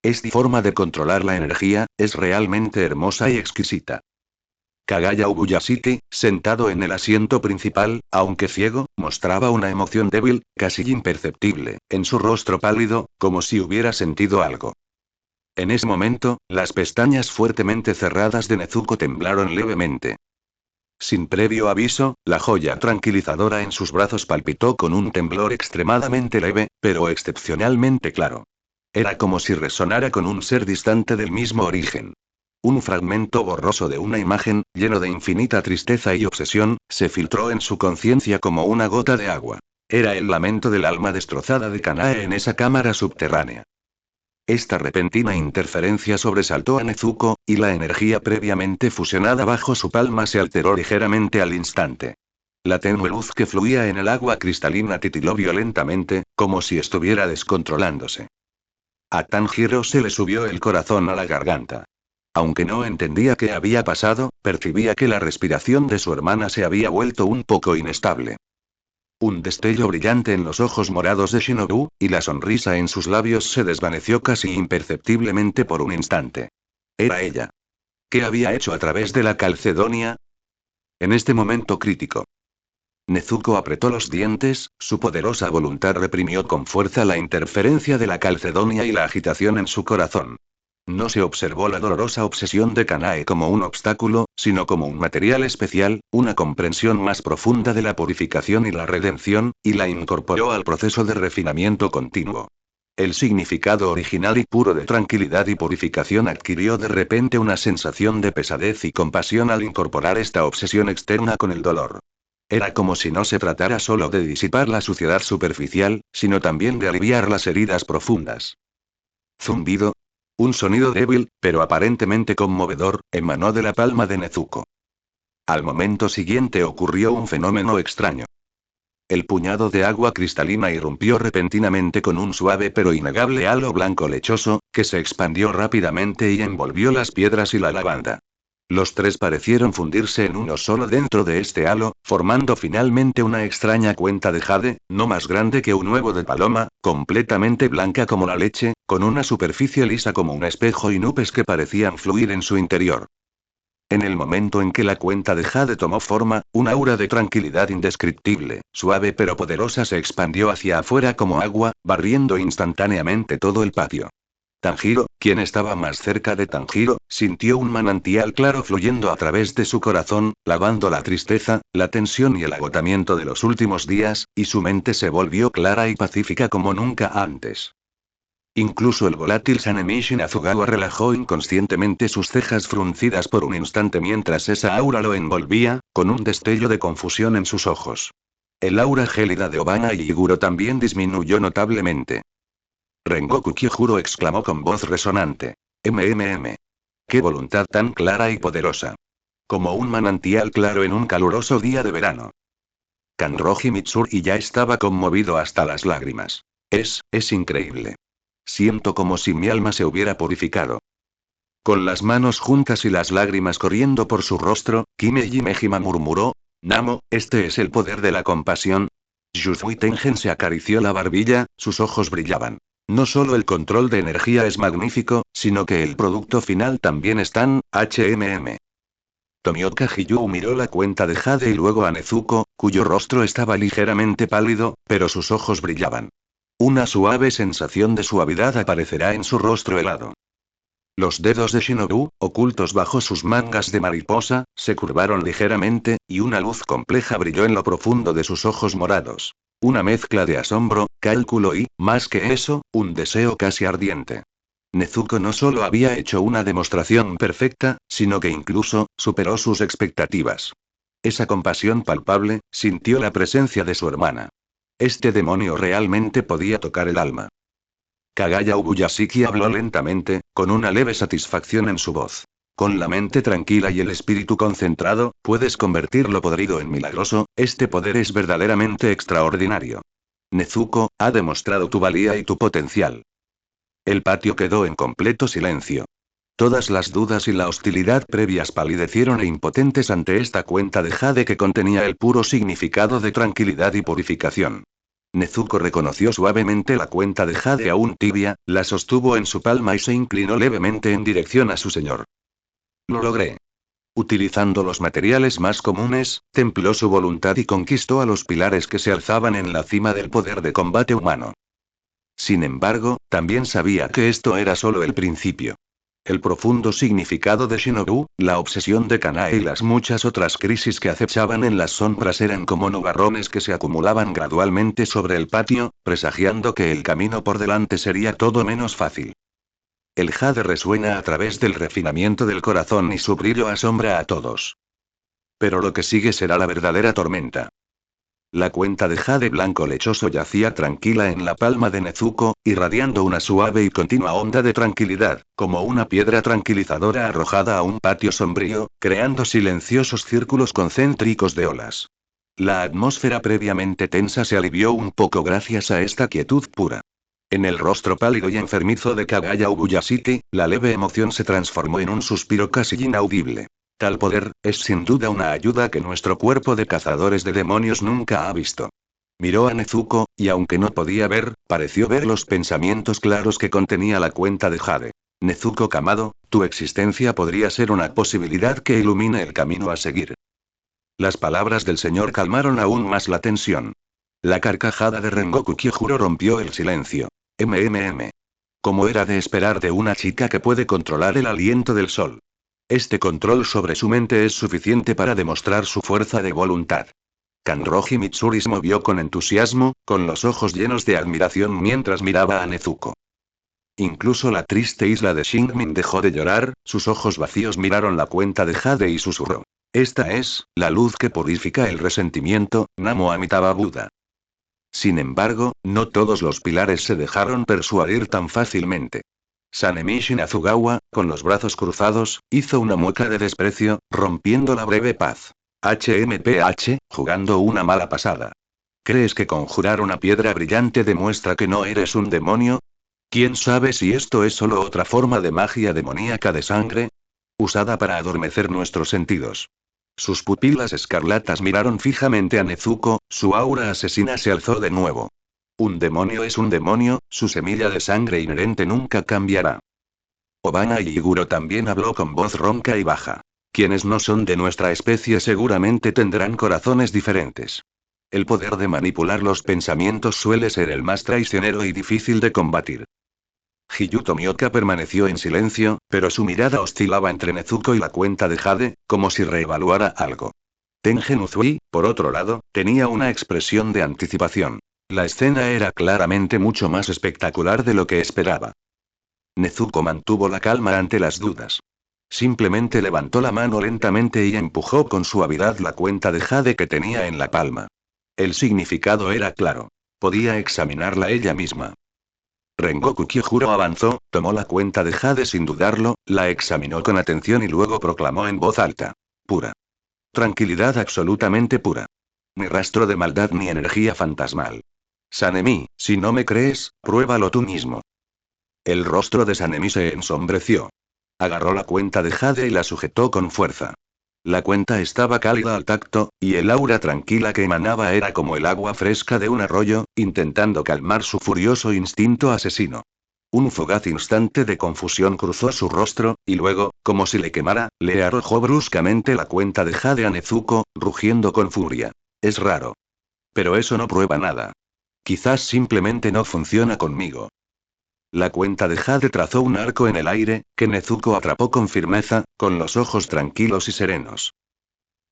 Esta forma de controlar la energía, es realmente hermosa y exquisita. Kagaya Ubuyashiki, sentado en el asiento principal, aunque ciego, mostraba una emoción débil, casi imperceptible, en su rostro pálido, como si hubiera sentido algo. En ese momento, las pestañas fuertemente cerradas de Nezuko temblaron levemente. Sin previo aviso, la joya tranquilizadora en sus brazos palpitó con un temblor extremadamente leve, pero excepcionalmente claro. Era como si resonara con un ser distante del mismo origen. Un fragmento borroso de una imagen, lleno de infinita tristeza y obsesión, se filtró en su conciencia como una gota de agua. Era el lamento del alma destrozada de Kanae en esa cámara subterránea. Esta repentina interferencia sobresaltó a Nezuko, y la energía previamente fusionada bajo su palma se alteró ligeramente al instante. La tenue luz que fluía en el agua cristalina titiló violentamente, como si estuviera descontrolándose. A Tanjiro se le subió el corazón a la garganta. Aunque no entendía qué había pasado, percibía que la respiración de su hermana se había vuelto un poco inestable. Un destello brillante en los ojos morados de Shinobu, y la sonrisa en sus labios se desvaneció casi imperceptiblemente por un instante. Era ella. ¿Qué había hecho a través de la Calcedonia? En este momento crítico, Nezuko apretó los dientes, su poderosa voluntad reprimió con fuerza la interferencia de la Calcedonia y la agitación en su corazón. No se observó la dolorosa obsesión de Kanae como un obstáculo, sino como un material especial, una comprensión más profunda de la purificación y la redención, y la incorporó al proceso de refinamiento continuo. El significado original y puro de tranquilidad y purificación adquirió de repente una sensación de pesadez y compasión al incorporar esta obsesión externa con el dolor. Era como si no se tratara solo de disipar la suciedad superficial, sino también de aliviar las heridas profundas. Zumbido. Un sonido débil, pero aparentemente conmovedor, emanó de la palma de Nezuko. Al momento siguiente ocurrió un fenómeno extraño. El puñado de agua cristalina irrumpió repentinamente con un suave pero innegable halo blanco lechoso, que se expandió rápidamente y envolvió las piedras y la lavanda. Los tres parecieron fundirse en uno solo dentro de este halo, formando finalmente una extraña cuenta de jade, no más grande que un huevo de paloma, completamente blanca como la leche, con una superficie lisa como un espejo y nubes que parecían fluir en su interior. En el momento en que la cuenta de jade tomó forma, un aura de tranquilidad indescriptible, suave pero poderosa se expandió hacia afuera como agua, barriendo instantáneamente todo el patio. Tanjiro, quien estaba más cerca de Tanjiro, sintió un manantial claro fluyendo a través de su corazón, lavando la tristeza, la tensión y el agotamiento de los últimos días, y su mente se volvió clara y pacífica como nunca antes. Incluso el volátil Sanemi Shinazugawa relajó inconscientemente sus cejas fruncidas por un instante mientras esa aura lo envolvía, con un destello de confusión en sus ojos. El aura gélida de Obana y Iguro también disminuyó notablemente. Rengoku Kyojuro exclamó con voz resonante. MMM. ¡Qué voluntad tan clara y poderosa! Como un manantial claro en un caluroso día de verano. Kanroji Mitsuri ya estaba conmovido hasta las lágrimas. Es increíble. Siento como si mi alma se hubiera purificado. Con las manos juntas y las lágrimas corriendo por su rostro, Kimeji Mejima murmuró. Namo, este es el poder de la compasión. Yuzui Tengen se acarició la barbilla, sus ojos brillaban. No solo el control de energía es magnífico, sino que el producto final también es tan, HMM. Tomioka Hiyu miró la cuenta de jade y luego a Nezuko, cuyo rostro estaba ligeramente pálido, pero sus ojos brillaban. Una suave sensación de suavidad aparecerá en su rostro helado. Los dedos de Shinobu, ocultos bajo sus mangas de mariposa, se curvaron ligeramente, y una luz compleja brilló en lo profundo de sus ojos morados. Una mezcla de asombro, cálculo y, más que eso, un deseo casi ardiente. Nezuko no solo había hecho una demostración perfecta, sino que incluso, superó sus expectativas. Esa compasión palpable, sintió la presencia de su hermana. Este demonio realmente podía tocar el alma. Kagaya Ubuyashiki habló lentamente, con una leve satisfacción en su voz. Con la mente tranquila y el espíritu concentrado, puedes convertir lo podrido en milagroso, este poder es verdaderamente extraordinario. Nezuko, ha demostrado tu valía y tu potencial. El patio quedó en completo silencio. Todas las dudas y la hostilidad previas palidecieron e impotentes ante esta cuenta de jade que contenía el puro significado de tranquilidad y purificación. Nezuko reconoció suavemente la cuenta de jade aún tibia, la sostuvo en su palma y se inclinó levemente en dirección a su señor. Lo logré. Utilizando los materiales más comunes, templó su voluntad y conquistó a los pilares que se alzaban en la cima del poder de combate humano. Sin embargo, también sabía que esto era solo el principio. El profundo significado de Shinobu, la obsesión de Kanae y las muchas otras crisis que acechaban en las sombras eran como nubarrones que se acumulaban gradualmente sobre el patio, presagiando que el camino por delante sería todo menos fácil. El jade resuena a través del refinamiento del corazón y su brillo asombra a todos. Pero lo que sigue será la verdadera tormenta. La cuenta de jade blanco lechoso yacía tranquila en la palma de Nezuko, irradiando una suave y continua onda de tranquilidad, como una piedra tranquilizadora arrojada a un patio sombrío, creando silenciosos círculos concéntricos de olas. La atmósfera previamente tensa se alivió un poco gracias a esta quietud pura. En el rostro pálido y enfermizo de Kagaya Ubuyashiki, la leve emoción se transformó en un suspiro casi inaudible. Tal poder, es sin duda una ayuda que nuestro cuerpo de cazadores de demonios nunca ha visto. Miró a Nezuko, y aunque no podía ver, pareció ver los pensamientos claros que contenía la cuenta de jade. Nezuko Kamado, tu existencia podría ser una posibilidad que ilumine el camino a seguir. Las palabras del señor calmaron aún más la tensión. La carcajada de Rengoku Kyojuro rompió el silencio. Como era de esperar de una chica que puede controlar el aliento del sol. Este control sobre su mente es suficiente para demostrar su fuerza de voluntad. Kanroji Mitsuri se movió con entusiasmo, con los ojos llenos de admiración mientras miraba a Nezuko. Incluso la triste isla de Shingmin dejó de llorar, sus ojos vacíos miraron la cuenta de jade y susurró. Esta es, la luz que purifica el resentimiento, Namo Amitabha Buda. Sin embargo, no todos los pilares se dejaron persuadir tan fácilmente. Sanemi Shinazugawa, con los brazos cruzados, hizo una mueca de desprecio, rompiendo la breve paz. HMPH, jugando una mala pasada. ¿Crees que conjurar una piedra brillante demuestra que no eres un demonio? ¿Quién sabe si esto es solo otra forma de magia demoníaca de sangre? Usada para adormecer nuestros sentidos. Sus pupilas escarlatas miraron fijamente a Nezuko, su aura asesina se alzó de nuevo. Un demonio es un demonio, su semilla de sangre inherente nunca cambiará. Obana Iguro también habló con voz ronca y baja. Quienes no son de nuestra especie seguramente tendrán corazones diferentes. El poder de manipular los pensamientos suele ser el más traicionero y difícil de combatir. Hiyuto Mioka permaneció en silencio, pero su mirada oscilaba entre Nezuko y la cuenta de jade, como si reevaluara algo. Tengen Uzui, por otro lado, tenía una expresión de anticipación. La escena era claramente mucho más espectacular de lo que esperaba. Nezuko mantuvo la calma ante las dudas. Simplemente levantó la mano lentamente y empujó con suavidad la cuenta de jade que tenía en la palma. El significado era claro. Podía examinarla ella misma. Rengoku Kyojuro avanzó, tomó la cuenta de jade sin dudarlo, la examinó con atención y luego proclamó en voz alta. Pura. Tranquilidad absolutamente pura. Ni rastro de maldad ni energía fantasmal. Sanemi, si no me crees, pruébalo tú mismo. El rostro de Sanemi se ensombreció. Agarró la cuenta de jade y la sujetó con fuerza. La cuenta estaba cálida al tacto, y el aura tranquila que emanaba era como el agua fresca de un arroyo, intentando calmar su furioso instinto asesino. Un fugaz instante de confusión cruzó su rostro, y luego, como si le quemara, le arrojó bruscamente la cuenta de jade a Nezuko, rugiendo con furia. Es raro. Pero eso no prueba nada. Quizás simplemente no funciona conmigo. La cuenta de jade trazó un arco en el aire, que Nezuko atrapó con firmeza, con los ojos tranquilos y serenos.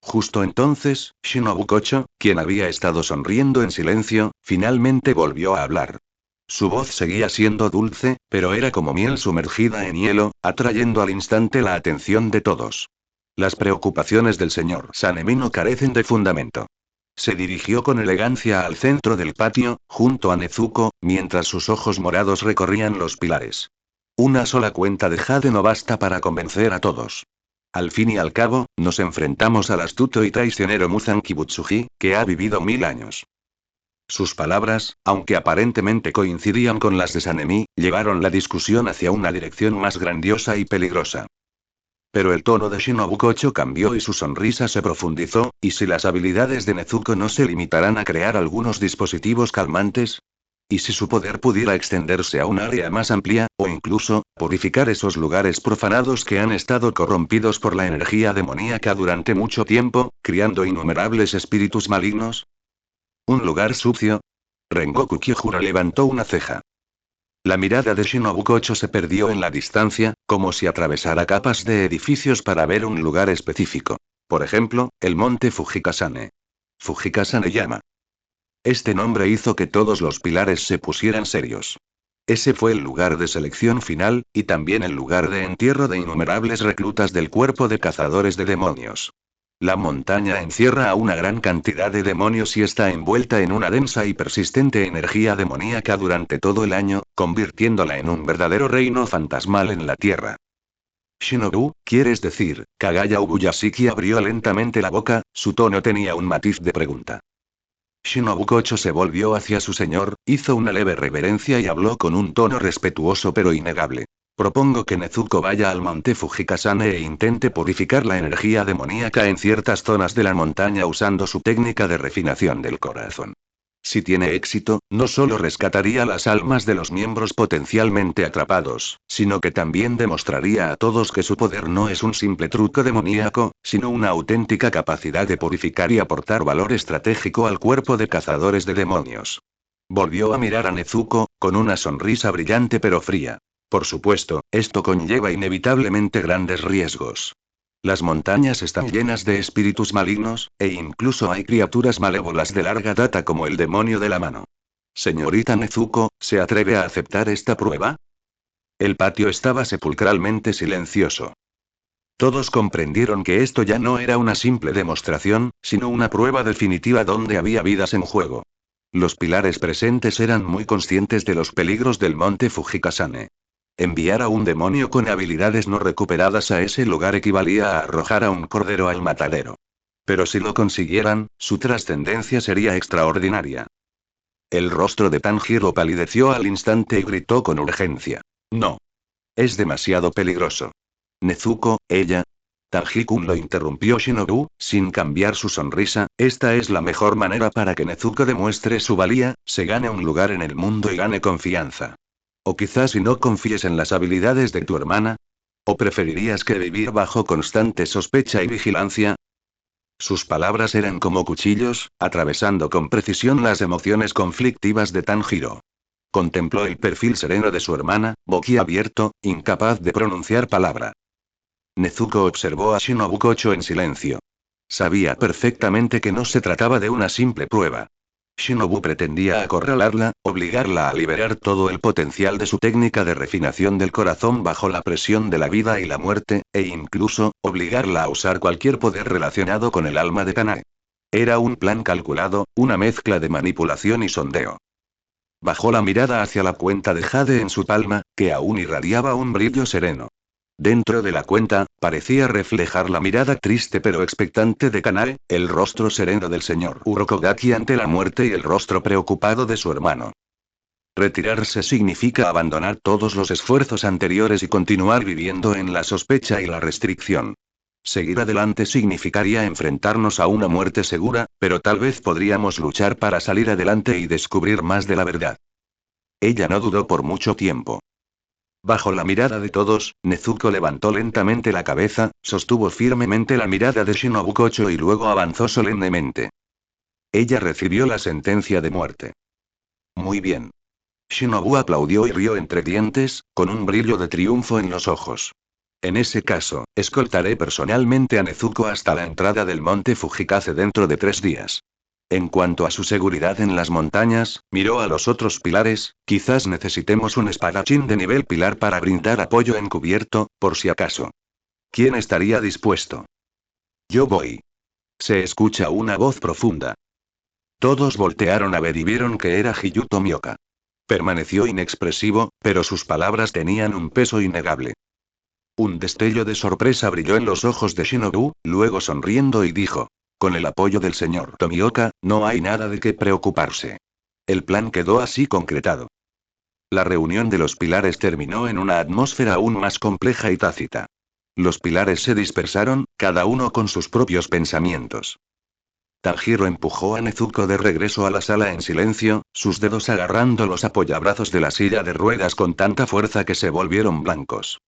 Justo entonces, Shinobu Kocho, quien había estado sonriendo en silencio, finalmente volvió a hablar. Su voz seguía siendo dulce, pero era como miel sumergida en hielo, atrayendo al instante la atención de todos. Las preocupaciones del señor Sanemi no carecen de fundamento. Se dirigió con elegancia al centro del patio, junto a Nezuko, mientras sus ojos morados recorrían los pilares. Una sola cuenta de jade no basta para convencer a todos. Al fin y al cabo, nos enfrentamos al astuto y traicionero Muzan Kibutsuji, que ha vivido 1000 años. Sus palabras, aunque aparentemente coincidían con las de Sanemi, llevaron la discusión hacia una dirección más grandiosa y peligrosa. Pero el tono de Shinobu Kocho cambió y su sonrisa se profundizó, ¿y si las habilidades de Nezuko no se limitarán a crear algunos dispositivos calmantes? ¿Y si su poder pudiera extenderse a un área más amplia, o incluso, purificar esos lugares profanados que han estado corrompidos por la energía demoníaca durante mucho tiempo, criando innumerables espíritus malignos? ¿Un lugar sucio? Rengoku Kyojuro levantó una ceja. La mirada de Shinobu Kocho se perdió en la distancia, como si atravesara capas de edificios para ver un lugar específico. Por ejemplo, el monte Fujikasane. Fujikasane-yama. Este nombre hizo que todos los pilares se pusieran serios. Ese fue el lugar de selección final, y también el lugar de entierro de innumerables reclutas del cuerpo de cazadores de demonios. La montaña encierra a una gran cantidad de demonios y está envuelta en una densa y persistente energía demoníaca durante todo el año, convirtiéndola en un verdadero reino fantasmal en la tierra. Shinobu, ¿quieres decir? Kagaya Ubuyashiki abrió lentamente la boca, su tono tenía un matiz de pregunta. Shinobu Kocho se volvió hacia su señor, hizo una leve reverencia y habló con un tono respetuoso pero innegable. Propongo que Nezuko vaya al monte Fujikasane e intente purificar la energía demoníaca en ciertas zonas de la montaña usando su técnica de refinación del corazón. Si tiene éxito, no solo rescataría las almas de los miembros potencialmente atrapados, sino que también demostraría a todos que su poder no es un simple truco demoníaco, sino una auténtica capacidad de purificar y aportar valor estratégico al cuerpo de cazadores de demonios. Volvió a mirar a Nezuko, con una sonrisa brillante pero fría. Por supuesto, esto conlleva inevitablemente grandes riesgos. Las montañas están llenas de espíritus malignos, e incluso hay criaturas malévolas de larga data como el demonio de la mano. Señorita Nezuko, ¿se atreve a aceptar esta prueba? El patio estaba sepulcralmente silencioso. Todos comprendieron que esto ya no era una simple demostración, sino una prueba definitiva donde había vidas en juego. Los pilares presentes eran muy conscientes de los peligros del monte Fujikasane. Enviar a un demonio con habilidades no recuperadas a ese lugar equivalía a arrojar a un cordero al matadero. Pero si lo consiguieran, su trascendencia sería extraordinaria. El rostro de Tanjiro palideció al instante y gritó con urgencia. No. Es demasiado peligroso. Nezuko, ella. Tanjikun lo interrumpió Shinobu, sin cambiar su sonrisa, esta es la mejor manera para que Nezuko demuestre su valía, se gane un lugar en el mundo y gane confianza. O quizás si no confíes en las habilidades de tu hermana. ¿O preferirías que vivir bajo constante sospecha y vigilancia? Sus palabras eran como cuchillos, atravesando con precisión las emociones conflictivas de Tanjiro. Contempló el perfil sereno de su hermana, boquiabierto, incapaz de pronunciar palabra. Nezuko observó a Shinobu Kocho en silencio. Sabía perfectamente que no se trataba de una simple prueba. Shinobu pretendía acorralarla, obligarla a liberar todo el potencial de su técnica de refinación del corazón bajo la presión de la vida y la muerte, e incluso, obligarla a usar cualquier poder relacionado con el alma de Kanae. Era un plan calculado, una mezcla de manipulación y sondeo. Bajó la mirada hacia la cuenta de jade en su palma, que aún irradiaba un brillo sereno. Dentro de la cuenta, parecía reflejar la mirada triste pero expectante de Kanae, el rostro sereno del señor Urokogaki ante la muerte y el rostro preocupado de su hermano. Retirarse significa abandonar todos los esfuerzos anteriores y continuar viviendo en la sospecha y la restricción. Seguir adelante significaría enfrentarnos a una muerte segura, pero tal vez podríamos luchar para salir adelante y descubrir más de la verdad. Ella no dudó por mucho tiempo. Bajo la mirada de todos, Nezuko levantó lentamente la cabeza, sostuvo firmemente la mirada de Shinobu Kocho y luego avanzó solemnemente. Ella recibió la sentencia de muerte. Muy bien. Shinobu aplaudió y rió entre dientes, con un brillo de triunfo en los ojos. En ese caso, escoltaré personalmente a Nezuko hasta la entrada del monte Fujikase dentro de 3 días. En cuanto a su seguridad en las montañas, miró a los otros pilares, quizás necesitemos un espadachín de nivel pilar para brindar apoyo encubierto, por si acaso. ¿Quién estaría dispuesto? Yo voy. Se escucha una voz profunda. Todos voltearon a ver y vieron que era Hiyuto Mioka. Permaneció inexpresivo, pero sus palabras tenían un peso innegable. Un destello de sorpresa brilló en los ojos de Shinobu, luego sonriendo y dijo. Con el apoyo del señor Tomioka, no hay nada de qué preocuparse. El plan quedó así concretado. La reunión de los pilares terminó en una atmósfera aún más compleja y tácita. Los pilares se dispersaron, cada uno con sus propios pensamientos. Tanjiro empujó a Nezuko de regreso a la sala en silencio, sus dedos agarrando los apoyabrazos de la silla de ruedas con tanta fuerza que se volvieron blancos.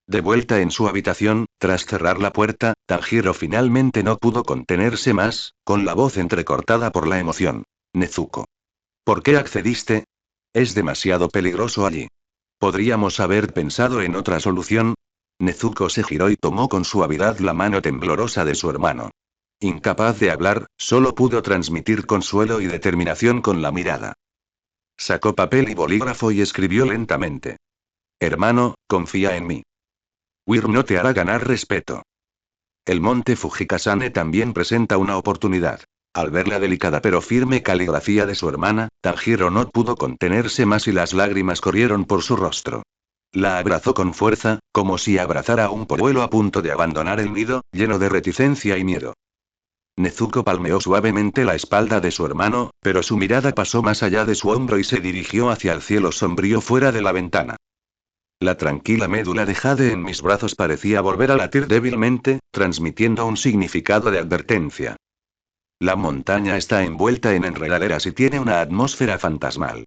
De vuelta en su habitación, tras cerrar la puerta, Tanjiro finalmente no pudo contenerse más, con la voz entrecortada por la emoción. Nezuko. ¿Por qué accediste? Es demasiado peligroso allí. ¿Podríamos haber pensado en otra solución? Nezuko se giró y tomó con suavidad la mano temblorosa de su hermano. Incapaz de hablar, solo pudo transmitir consuelo y determinación con la mirada. Sacó papel y bolígrafo y escribió lentamente. Hermano, confía en mí. Weir no te hará ganar respeto. El monte Fujikasane también presenta una oportunidad. Al ver la delicada pero firme caligrafía de su hermana, Tanjiro no pudo contenerse más y las lágrimas corrieron por su rostro. La abrazó con fuerza, como si abrazara a un polluelo a punto de abandonar el nido, lleno de reticencia y miedo. Nezuko palmeó suavemente la espalda de su hermano, pero su mirada pasó más allá de su hombro y se dirigió hacia el cielo sombrío fuera de la ventana. La tranquila médula de Jade en mis brazos parecía volver a latir débilmente, transmitiendo un significado de advertencia. La montaña está envuelta en enredaderas y tiene una atmósfera fantasmal.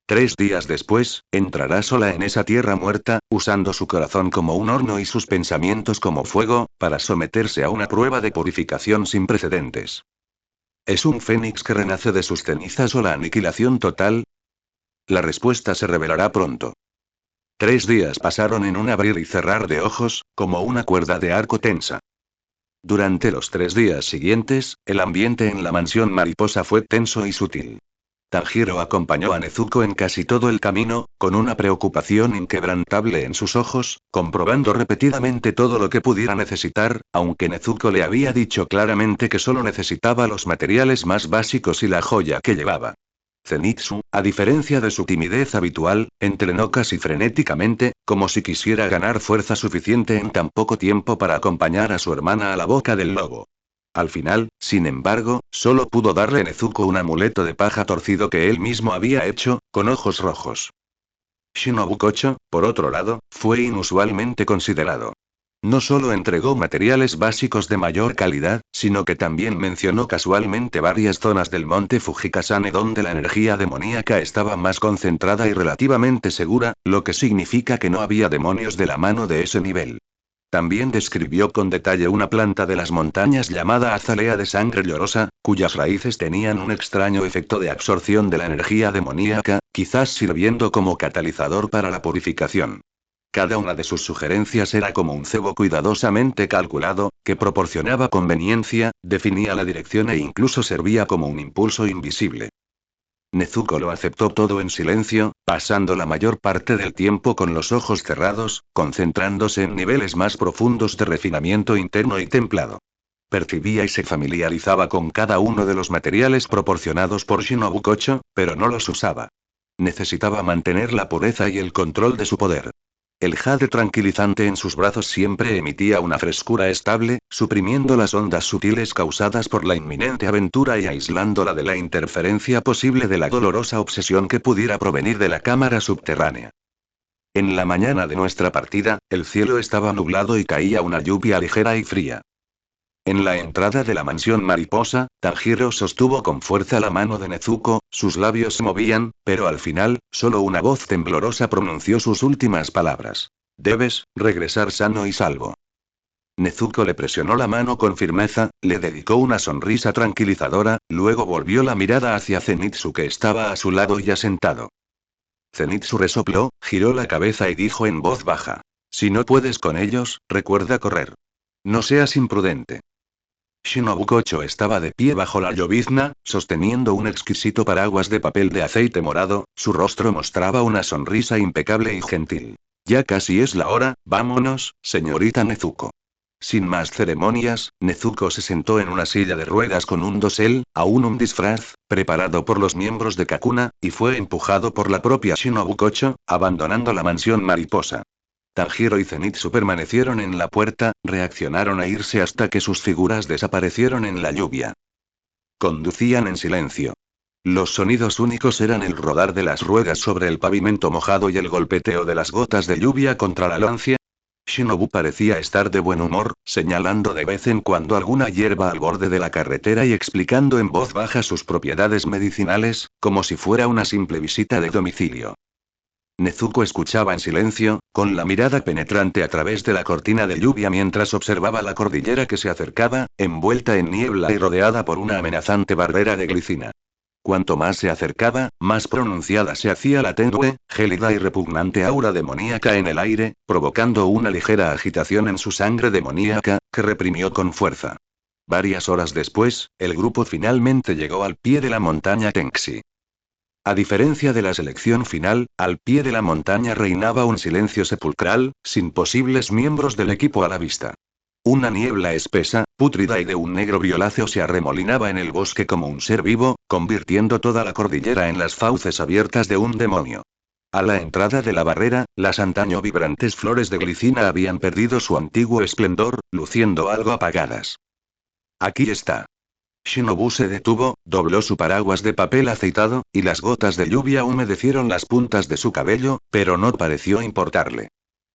3 días después, entrará sola en esa tierra muerta, usando su corazón como un horno y sus pensamientos como fuego, para someterse a una prueba de purificación sin precedentes. ¿Es un fénix que renace de sus cenizas o la aniquilación total? La respuesta se revelará pronto. 3 días pasaron en un abrir y cerrar de ojos, como una cuerda de arco tensa. Durante los 3 días siguientes, el ambiente en la mansión mariposa fue tenso y sutil. Tanjiro acompañó a Nezuko en casi todo el camino, con una preocupación inquebrantable en sus ojos, comprobando repetidamente todo lo que pudiera necesitar, aunque Nezuko le había dicho claramente que solo necesitaba los materiales más básicos y la joya que llevaba. Zenitsu, a diferencia de su timidez habitual, entrenó casi frenéticamente, como si quisiera ganar fuerza suficiente en tan poco tiempo para acompañar a su hermana a la boca del lobo. Al final, sin embargo, solo pudo darle a Nezuko un amuleto de paja torcido que él mismo había hecho, con ojos rojos. Shinobu Kocho, por otro lado, fue inusualmente considerado. No solo entregó materiales básicos de mayor calidad, sino que también mencionó casualmente varias zonas del monte Fujikasane donde la energía demoníaca estaba más concentrada y relativamente segura, lo que significa que no había demonios de la mano de ese nivel. También describió con detalle una planta de las montañas llamada azalea de sangre llorosa, cuyas raíces tenían un extraño efecto de absorción de la energía demoníaca, quizás sirviendo como catalizador para la purificación. Cada una de sus sugerencias era como un cebo cuidadosamente calculado, que proporcionaba conveniencia, definía la dirección e incluso servía como un impulso invisible. Nezuko lo aceptó todo en silencio, pasando la mayor parte del tiempo con los ojos cerrados, concentrándose en niveles más profundos de refinamiento interno y templado. Percibía y se familiarizaba con cada uno de los materiales proporcionados por Shinobu Kocho, pero no los usaba. Necesitaba mantener la pureza y el control de su poder. El jade tranquilizante en sus brazos siempre emitía una frescura estable, suprimiendo las ondas sutiles causadas por la inminente aventura y aislándola de la interferencia posible de la dolorosa obsesión que pudiera provenir de la cámara subterránea. En la mañana de nuestra partida, el cielo estaba nublado y caía una lluvia ligera y fría. En la entrada de la mansión mariposa, Tanjiro sostuvo con fuerza la mano de Nezuko, sus labios se movían, pero al final, solo una voz temblorosa pronunció sus últimas palabras. Debes regresar sano y salvo. Nezuko le presionó la mano con firmeza, le dedicó una sonrisa tranquilizadora, luego volvió la mirada hacia Zenitsu que estaba a su lado y asentado. Zenitsu resopló, giró la cabeza y dijo en voz baja. Si no puedes con ellos, recuerda correr. No seas imprudente. Shinobu Kocho estaba de pie bajo la llovizna, sosteniendo un exquisito paraguas de papel de aceite morado, su rostro mostraba una sonrisa impecable y gentil. Ya casi es la hora, vámonos, señorita Nezuko. Sin más ceremonias, Nezuko se sentó en una silla de ruedas con un dosel, aún un disfraz, preparado por los miembros de Kakuna, y fue empujado por la propia Shinobu Kocho, abandonando la mansión mariposa. Tanjiro y Zenitsu permanecieron en la puerta, reaccionaron a irse hasta que sus figuras desaparecieron en la lluvia. Conducían en silencio. Los sonidos únicos eran el rodar de las ruedas sobre el pavimento mojado y el golpeteo de las gotas de lluvia contra la lancia. Shinobu parecía estar de buen humor, señalando de vez en cuando alguna hierba al borde de la carretera y explicando en voz baja sus propiedades medicinales, como si fuera una simple visita de domicilio. Nezuko escuchaba en silencio, con la mirada penetrante a través de la cortina de lluvia mientras observaba la cordillera que se acercaba, envuelta en niebla y rodeada por una amenazante barrera de glicina. Cuanto más se acercaba, más pronunciada se hacía la tenue, gélida y repugnante aura demoníaca en el aire, provocando una ligera agitación en su sangre demoníaca, que reprimió con fuerza. Varias horas después, el grupo finalmente llegó al pie de la montaña Tenxi. A diferencia de la selección final, al pie de la montaña reinaba un silencio sepulcral, sin posibles miembros del equipo a la vista. Una niebla espesa, pútrida y de un negro violáceo se arremolinaba en el bosque como un ser vivo, convirtiendo toda la cordillera en las fauces abiertas de un demonio. A la entrada de la barrera, las antaño vibrantes flores de glicina habían perdido su antiguo esplendor, luciendo algo apagadas. Aquí está. Shinobu se detuvo, dobló su paraguas de papel aceitado, y las gotas de lluvia humedecieron las puntas de su cabello, pero no pareció importarle.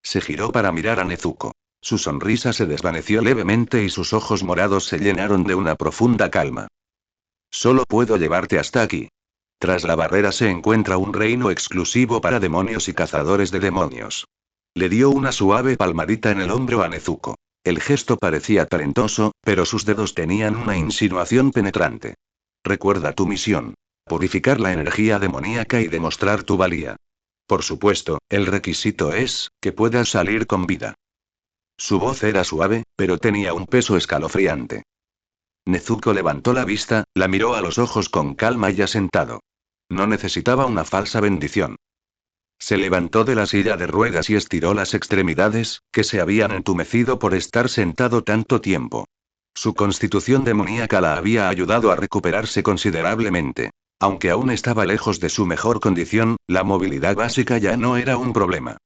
Se giró para mirar a Nezuko. Su sonrisa se desvaneció levemente y sus ojos morados se llenaron de una profunda calma. Solo puedo llevarte hasta aquí. Tras la barrera se encuentra un reino exclusivo para demonios y cazadores de demonios. Le dio una suave palmadita en el hombro a Nezuko. El gesto parecía talentoso, pero sus dedos tenían una insinuación penetrante. Recuerda tu misión. Purificar la energía demoníaca y demostrar tu valía. Por supuesto, el requisito es, que puedas salir con vida. Su voz era suave, pero tenía un peso escalofriante. Nezuko levantó la vista, la miró a los ojos con calma y asentado. No necesitaba una falsa bendición. Se levantó de la silla de ruedas y estiró las extremidades, que se habían entumecido por estar sentado tanto tiempo. Su constitución demoníaca la había ayudado a recuperarse considerablemente. Aunque aún estaba lejos de su mejor condición, la movilidad básica ya no era un problema.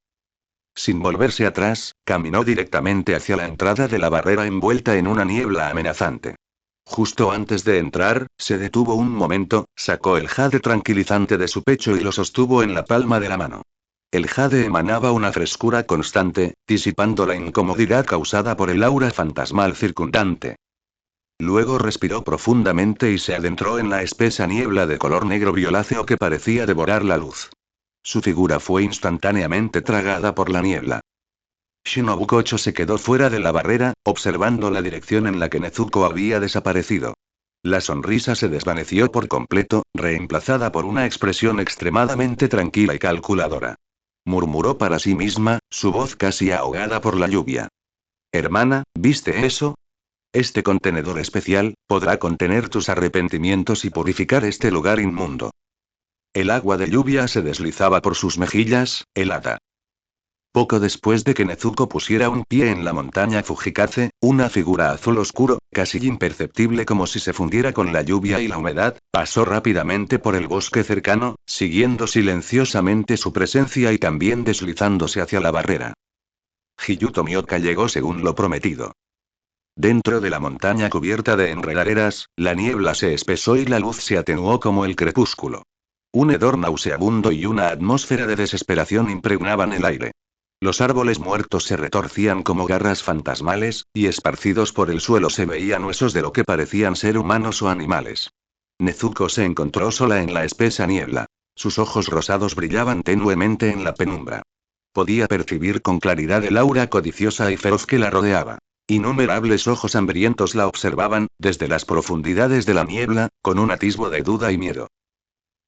Sin volverse atrás, caminó directamente hacia la entrada de la barrera envuelta en una niebla amenazante. Justo antes de entrar, se detuvo un momento, sacó el jade tranquilizante de su pecho y lo sostuvo en la palma de la mano. El jade emanaba una frescura constante, disipando la incomodidad causada por el aura fantasmal circundante. Luego respiró profundamente y se adentró en la espesa niebla de color negro violáceo que parecía devorar la luz. Su figura fue instantáneamente tragada por la niebla. Shinobu Kocho se quedó fuera de la barrera, observando la dirección en la que Nezuko había desaparecido. La sonrisa se desvaneció por completo, reemplazada por una expresión extremadamente tranquila y calculadora. Murmuró para sí misma, su voz casi ahogada por la lluvia. Hermana, ¿viste eso? Este contenedor especial, podrá contener tus arrepentimientos y purificar este lugar inmundo. El agua de lluvia se deslizaba por sus mejillas, helada. Poco después de que Nezuko pusiera un pie en la montaña Fujikaze, una figura azul oscuro, casi imperceptible como si se fundiera con la lluvia y la humedad, pasó rápidamente por el bosque cercano, siguiendo silenciosamente su presencia y también deslizándose hacia la barrera. Hiyuto Mioka llegó según lo prometido. Dentro de la montaña cubierta de enredaderas, la niebla se espesó y la luz se atenuó como el crepúsculo. Un hedor nauseabundo y una atmósfera de desesperación impregnaban el aire. Los árboles muertos se retorcían como garras fantasmales, y esparcidos por el suelo se veían huesos de lo que parecían ser humanos o animales. Nezuko se encontró sola en la espesa niebla. Sus ojos rosados brillaban tenuemente en la penumbra. Podía percibir con claridad el aura codiciosa y feroz que la rodeaba. Innumerables ojos hambrientos la observaban, desde las profundidades de la niebla, con un atisbo de duda y miedo.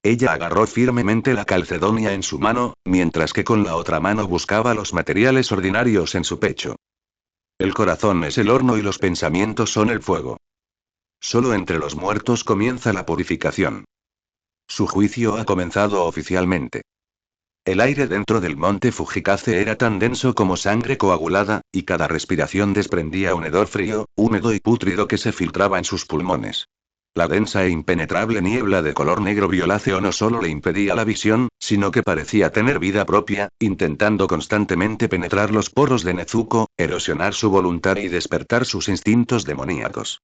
Ella agarró firmemente la calcedonia en su mano, mientras que con la otra mano buscaba los materiales ordinarios en su pecho. El corazón es el horno y los pensamientos son el fuego. Solo entre los muertos comienza la purificación. Su juicio ha comenzado oficialmente. El aire dentro del monte Fujikaze era tan denso como sangre coagulada, y cada respiración desprendía un hedor frío, húmedo y pútrido que se filtraba en sus pulmones. La densa e impenetrable niebla de color negro violáceo no solo le impedía la visión, sino que parecía tener vida propia, intentando constantemente penetrar los poros de Nezuko, erosionar su voluntad y despertar sus instintos demoníacos.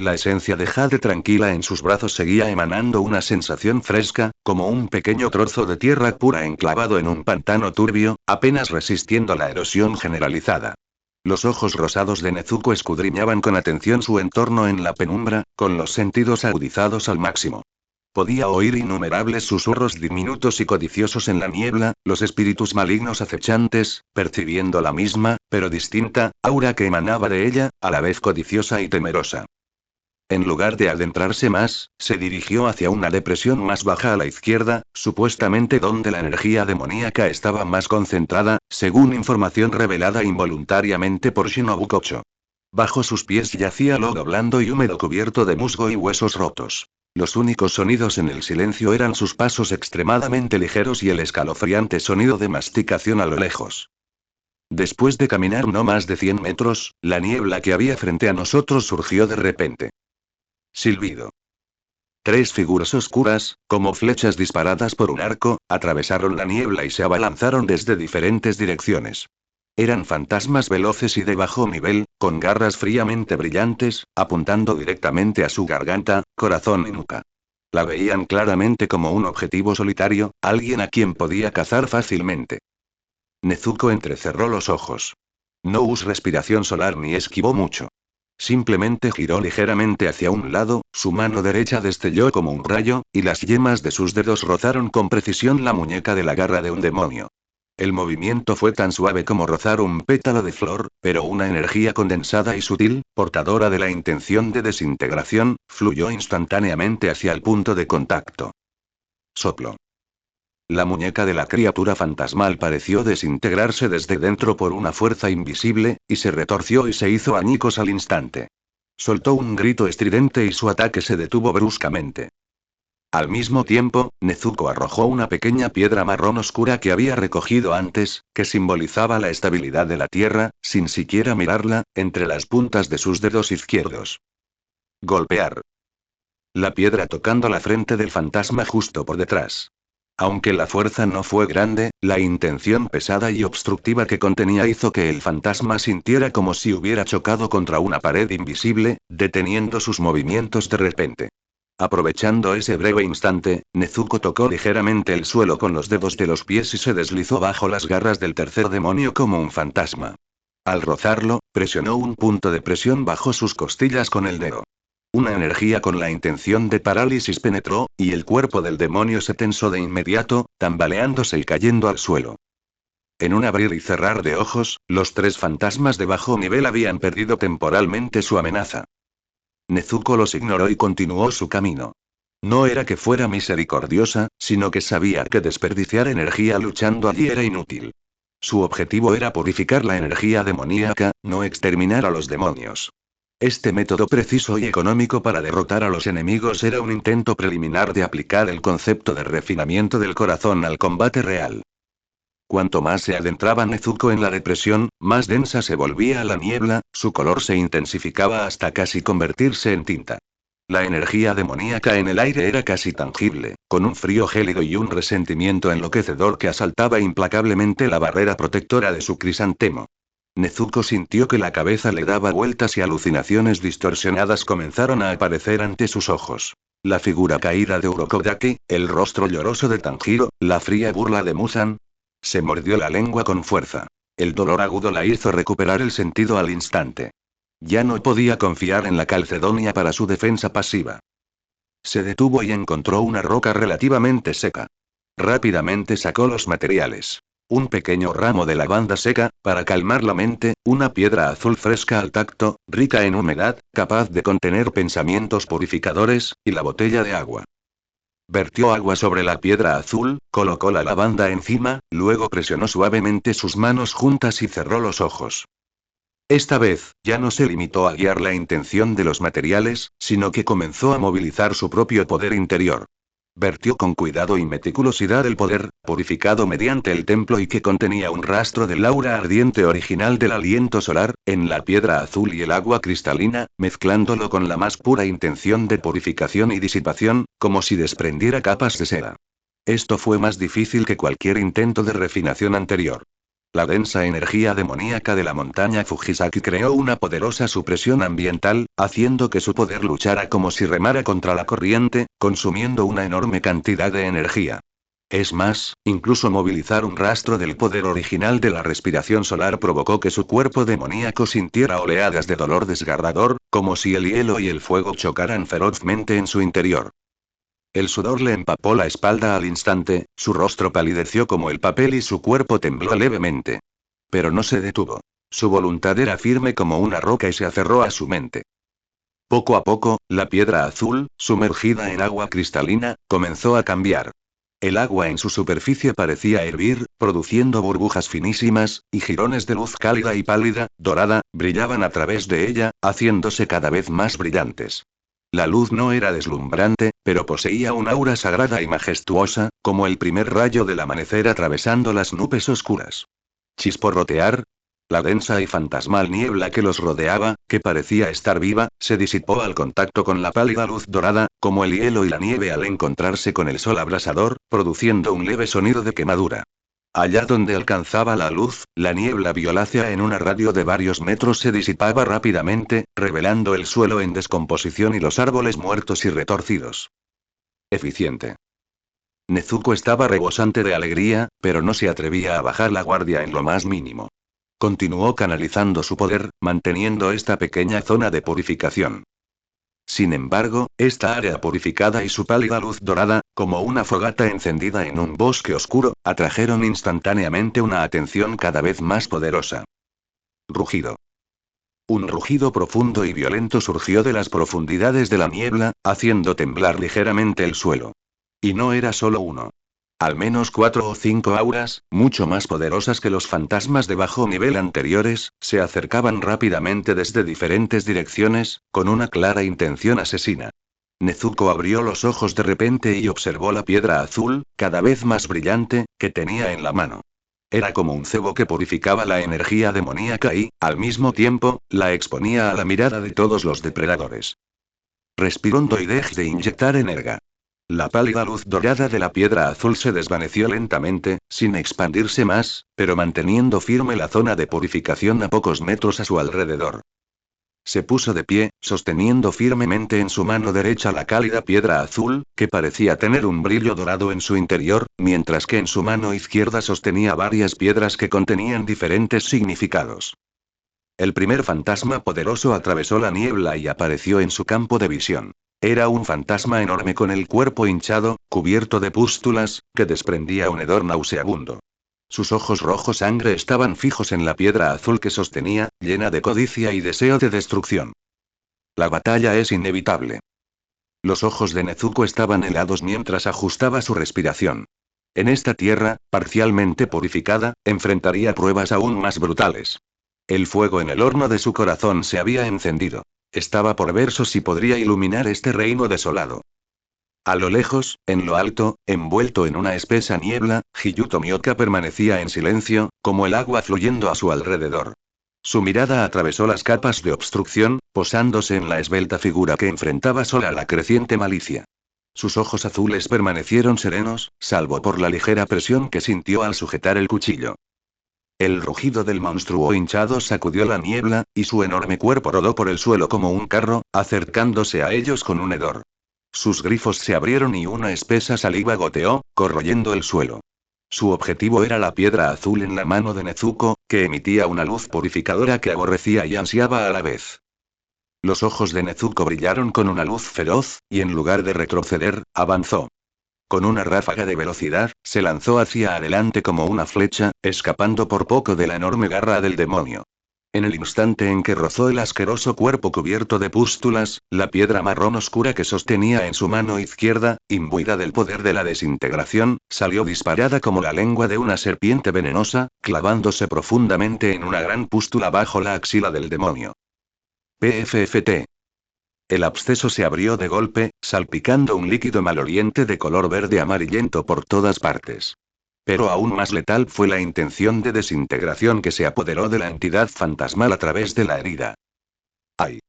La esencia de Jade tranquila en sus brazos seguía emanando una sensación fresca, como un pequeño trozo de tierra pura enclavado en un pantano turbio, apenas resistiendo la erosión generalizada. Los ojos rosados de Nezuko escudriñaban con atención su entorno en la penumbra, con los sentidos agudizados al máximo. Podía oír innumerables susurros diminutos y codiciosos en la niebla, los espíritus malignos acechantes, percibiendo la misma, pero distinta, aura que emanaba de ella, a la vez codiciosa y temerosa. En lugar de adentrarse más, se dirigió hacia una depresión más baja a la izquierda, supuestamente donde la energía demoníaca estaba más concentrada, según información revelada involuntariamente por Shinobu Kocho. Bajo sus pies yacía lodo blando y húmedo cubierto de musgo y huesos rotos. Los únicos sonidos en el silencio eran sus pasos extremadamente ligeros y el escalofriante sonido de masticación a lo lejos. Después de caminar no más de 100 metros, la niebla que había frente a nosotros surgió de repente. Silbido. 3 figuras oscuras, como flechas disparadas por un arco, atravesaron la niebla y se abalanzaron desde diferentes direcciones. Eran fantasmas veloces y de bajo nivel, con garras fríamente brillantes, apuntando directamente a su garganta, corazón y nuca. La veían claramente como un objetivo solitario, alguien a quien podía cazar fácilmente. Nezuko entrecerró los ojos. No usó respiración solar ni esquivó mucho. Simplemente giró ligeramente hacia un lado, su mano derecha destelló como un rayo, y las yemas de sus dedos rozaron con precisión la muñeca de la garra de un demonio. El movimiento fue tan suave como rozar un pétalo de flor, pero una energía condensada y sutil, portadora de la intención de desintegración, fluyó instantáneamente hacia el punto de contacto. Soplo. La muñeca de la criatura fantasmal pareció desintegrarse desde dentro por una fuerza invisible, y se retorció y se hizo añicos al instante. Soltó un grito estridente y su ataque se detuvo bruscamente. Al mismo tiempo, Nezuko arrojó una pequeña piedra marrón oscura que había recogido antes, que simbolizaba la estabilidad de la tierra, sin siquiera mirarla, entre las puntas de sus dedos izquierdos. Golpear. La piedra tocando la frente del fantasma justo por detrás. Aunque la fuerza no fue grande, la intención pesada y obstructiva que contenía hizo que el fantasma sintiera como si hubiera chocado contra una pared invisible, deteniendo sus movimientos de repente. Aprovechando ese breve instante, Nezuko tocó ligeramente el suelo con los dedos de los pies y se deslizó bajo las garras del tercer demonio como un fantasma. Al rozarlo, presionó un punto de presión bajo sus costillas con el dedo. Una energía con la intención de parálisis penetró, y el cuerpo del demonio se tensó de inmediato, tambaleándose y cayendo al suelo. En un abrir y cerrar de ojos, los 3 fantasmas de bajo nivel habían perdido temporalmente su amenaza. Nezuko los ignoró y continuó su camino. No era que fuera misericordiosa, sino que sabía que desperdiciar energía luchando allí era inútil. Su objetivo era purificar la energía demoníaca, no exterminar a los demonios. Este método preciso y económico para derrotar a los enemigos era un intento preliminar de aplicar el concepto de refinamiento del corazón al combate real. Cuanto más se adentraba Nezuko en la depresión, más densa se volvía la niebla, su color se intensificaba hasta casi convertirse en tinta. La energía demoníaca en el aire era casi tangible, con un frío gélido y un resentimiento enloquecedor que asaltaba implacablemente la barrera protectora de su crisantemo. Nezuko sintió que la cabeza le daba vueltas y alucinaciones distorsionadas comenzaron a aparecer ante sus ojos. La figura caída de Urokodaki, el rostro lloroso de Tanjiro, la fría burla de Muzan. Se mordió la lengua con fuerza. El dolor agudo la hizo recuperar el sentido al instante. Ya no podía confiar en la calcedonia para su defensa pasiva. Se detuvo y encontró una roca relativamente seca. Rápidamente sacó los materiales. Un pequeño ramo de lavanda seca, para calmar la mente, una piedra azul fresca al tacto, rica en humedad, capaz de contener pensamientos purificadores, y la botella de agua. Vertió agua sobre la piedra azul, colocó la lavanda encima, luego presionó suavemente sus manos juntas y cerró los ojos. Esta vez, ya no se limitó a guiar la intención de los materiales, sino que comenzó a movilizar su propio poder interior. Vertió con cuidado y meticulosidad el poder, purificado mediante el templo y que contenía un rastro del aura ardiente original del aliento solar, en la piedra azul y el agua cristalina, mezclándolo con la más pura intención de purificación y disipación, como si desprendiera capas de seda. Esto fue más difícil que cualquier intento de refinación anterior. La densa energía demoníaca de la montaña Fujisaki creó una poderosa supresión ambiental, haciendo que su poder luchara como si remara contra la corriente, consumiendo una enorme cantidad de energía. Es más, incluso movilizar un rastro del poder original de la respiración solar provocó que su cuerpo demoníaco sintiera oleadas de dolor desgarrador, como si el hielo y el fuego chocaran ferozmente en su interior. El sudor le empapó la espalda al instante, su rostro palideció como el papel y su cuerpo tembló levemente. Pero no se detuvo. Su voluntad era firme como una roca y se aferró a su mente. Poco a poco, la piedra azul, sumergida en agua cristalina, comenzó a cambiar. El agua en su superficie parecía hervir, produciendo burbujas finísimas, y jirones de luz cálida y pálida, dorada, brillaban a través de ella, haciéndose cada vez más brillantes. La luz no era deslumbrante, pero poseía un aura sagrada y majestuosa, como el primer rayo del amanecer atravesando las nubes oscuras. Chisporrotear. La densa y fantasmal niebla que los rodeaba, que parecía estar viva, se disipó al contacto con la pálida luz dorada, como el hielo y la nieve al encontrarse con el sol abrasador, produciendo un leve sonido de quemadura. Allá donde alcanzaba la luz, la niebla violácea en un radio de varios metros se disipaba rápidamente, revelando el suelo en descomposición y los árboles muertos y retorcidos. Eficiente. Nezuko estaba rebosante de alegría, pero no se atrevía a bajar la guardia en lo más mínimo. Continuó canalizando su poder, manteniendo esta pequeña zona de purificación. Sin embargo, esta área purificada y su pálida luz dorada, como una fogata encendida en un bosque oscuro, atrajeron instantáneamente una atención cada vez más poderosa. Rugido. Un rugido profundo y violento surgió de las profundidades de la niebla, haciendo temblar ligeramente el suelo. Y no era solo uno. Al menos 4 o 5 auras, mucho más poderosas que los fantasmas de bajo nivel anteriores, se acercaban rápidamente desde diferentes direcciones, con una clara intención asesina. Nezuko abrió los ojos de repente y observó la piedra azul, cada vez más brillante, que tenía en la mano. Era como un cebo que purificaba la energía demoníaca y, al mismo tiempo, la exponía a la mirada de todos los depredadores. Respiró hondo y dejó de inyectar energía. La pálida luz dorada de la piedra azul se desvaneció lentamente, sin expandirse más, pero manteniendo firme la zona de purificación a pocos metros a su alrededor. Se puso de pie, sosteniendo firmemente en su mano derecha la cálida piedra azul, que parecía tener un brillo dorado en su interior, mientras que en su mano izquierda sostenía varias piedras que contenían diferentes significados. El primer fantasma poderoso atravesó la niebla y apareció en su campo de visión. Era un fantasma enorme con el cuerpo hinchado, cubierto de pústulas, que desprendía un hedor nauseabundo. Sus ojos rojos sangre estaban fijos en la piedra azul que sostenía, llena de codicia y deseo de destrucción. La batalla es inevitable. Los ojos de Nezuko estaban helados mientras ajustaba su respiración. En esta tierra, parcialmente purificada, enfrentaría pruebas aún más brutales. El fuego en el horno de su corazón se había encendido. Estaba por ver si podría iluminar este reino desolado. A lo lejos, en lo alto, envuelto en una espesa niebla, Hiyuto Mioka permanecía en silencio, como el agua fluyendo a su alrededor. Su mirada atravesó las capas de obstrucción, posándose en la esbelta figura que enfrentaba sola la creciente malicia. Sus ojos azules permanecieron serenos, salvo por la ligera presión que sintió al sujetar el cuchillo. El rugido del monstruo hinchado sacudió la niebla, y su enorme cuerpo rodó por el suelo como un carro, acercándose a ellos con un hedor. Sus grifos se abrieron y una espesa saliva goteó, corroyendo el suelo. Su objetivo era la piedra azul en la mano de Nezuko, que emitía una luz purificadora que aborrecía y ansiaba a la vez. Los ojos de Nezuko brillaron con una luz feroz, y en lugar de retroceder, avanzó. Con una ráfaga de velocidad, se lanzó hacia adelante como una flecha, escapando por poco de la enorme garra del demonio. En el instante en que rozó el asqueroso cuerpo cubierto de pústulas, la piedra marrón oscura que sostenía en su mano izquierda, imbuida del poder de la desintegración, salió disparada como la lengua de una serpiente venenosa, clavándose profundamente en una gran pústula bajo la axila del demonio. PFFT. El absceso se abrió de golpe, salpicando un líquido maloliente de color verde amarillento por todas partes. Pero aún más letal fue la intención de desintegración que se apoderó de la entidad fantasmal a través de la herida. ¡Ay!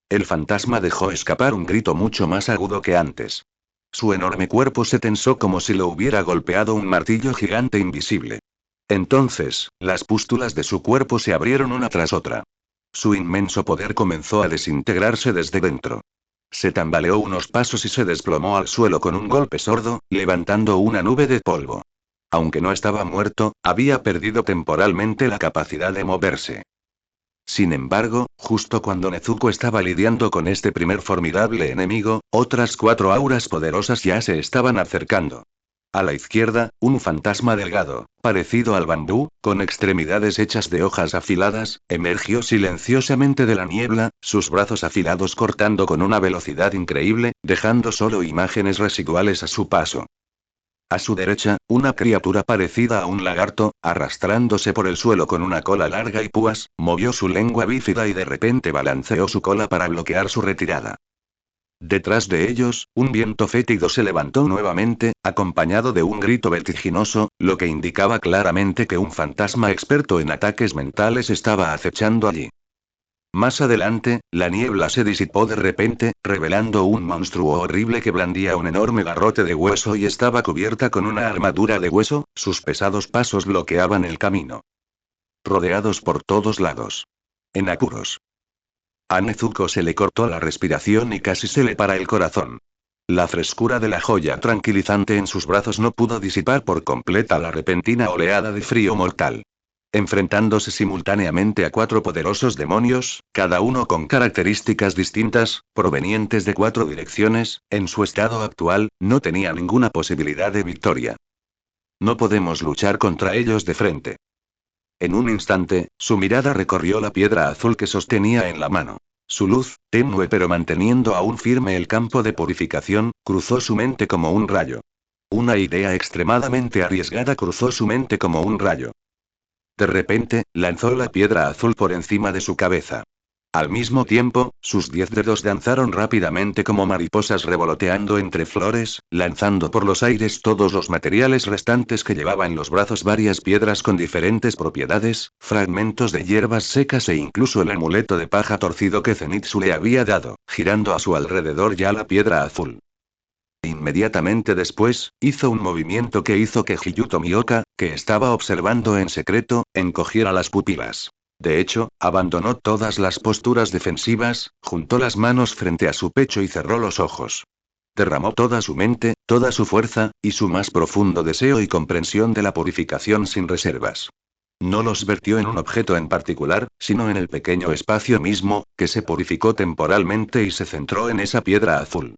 El fantasma dejó escapar un grito mucho más agudo que antes. Su enorme cuerpo se tensó como si lo hubiera golpeado un martillo gigante invisible. Entonces, las pústulas de su cuerpo se abrieron una tras otra. Su inmenso poder comenzó a desintegrarse desde dentro. Se tambaleó unos pasos y se desplomó al suelo con un golpe sordo, levantando una nube de polvo. Aunque no estaba muerto, había perdido temporalmente la capacidad de moverse. Sin embargo, justo cuando Nezuko estaba lidiando con este primer formidable enemigo, otras 4 auras poderosas ya se estaban acercando. A la izquierda, un fantasma delgado, parecido al bambú, con extremidades hechas de hojas afiladas, emergió silenciosamente de la niebla, sus brazos afilados cortando con una velocidad increíble, dejando solo imágenes residuales a su paso. A su derecha, una criatura parecida a un lagarto, arrastrándose por el suelo con una cola larga y púas, movió su lengua bífida y de repente balanceó su cola para bloquear su retirada. Detrás de ellos, un viento fétido se levantó nuevamente, acompañado de un grito vertiginoso, lo que indicaba claramente que un fantasma experto en ataques mentales estaba acechando allí. Más adelante, la niebla se disipó de repente, revelando un monstruo horrible que blandía un enorme garrote de hueso y estaba cubierta con una armadura de hueso, sus pesados pasos bloqueaban el camino. Rodeados por todos lados. En apuros. A Nezuko se le cortó la respiración y casi se le para el corazón. La frescura de la joya tranquilizante en sus brazos no pudo disipar por completa la repentina oleada de frío mortal. Enfrentándose simultáneamente a 4 poderosos demonios, cada uno con características distintas, provenientes de 4 direcciones, en su estado actual, no tenía ninguna posibilidad de victoria. No podemos luchar contra ellos de frente. En un instante, su mirada recorrió la piedra azul que sostenía en la mano. Su luz, tenue pero manteniendo aún firme el campo de purificación, cruzó su mente como un rayo. Una idea extremadamente arriesgada cruzó su mente como un rayo. De repente, lanzó la piedra azul por encima de su cabeza. Al mismo tiempo, sus 10 dedos danzaron rápidamente como mariposas revoloteando entre flores, lanzando por los aires todos los materiales restantes que llevaba en los brazos, varias piedras con diferentes propiedades, fragmentos de hierbas secas e incluso el amuleto de paja torcido que Zenitsu le había dado, girando a su alrededor ya la piedra azul. Inmediatamente después, hizo un movimiento que hizo que Hiyuto Mioka, que estaba observando en secreto, encogiera las pupilas. De hecho, abandonó todas las posturas defensivas, juntó las manos frente a su pecho y cerró los ojos. Derramó toda su mente, toda su fuerza, y su más profundo deseo y comprensión de la purificación sin reservas. No los vertió en un objeto en particular, sino en el pequeño espacio mismo, que se purificó temporalmente y se centró en esa piedra azul.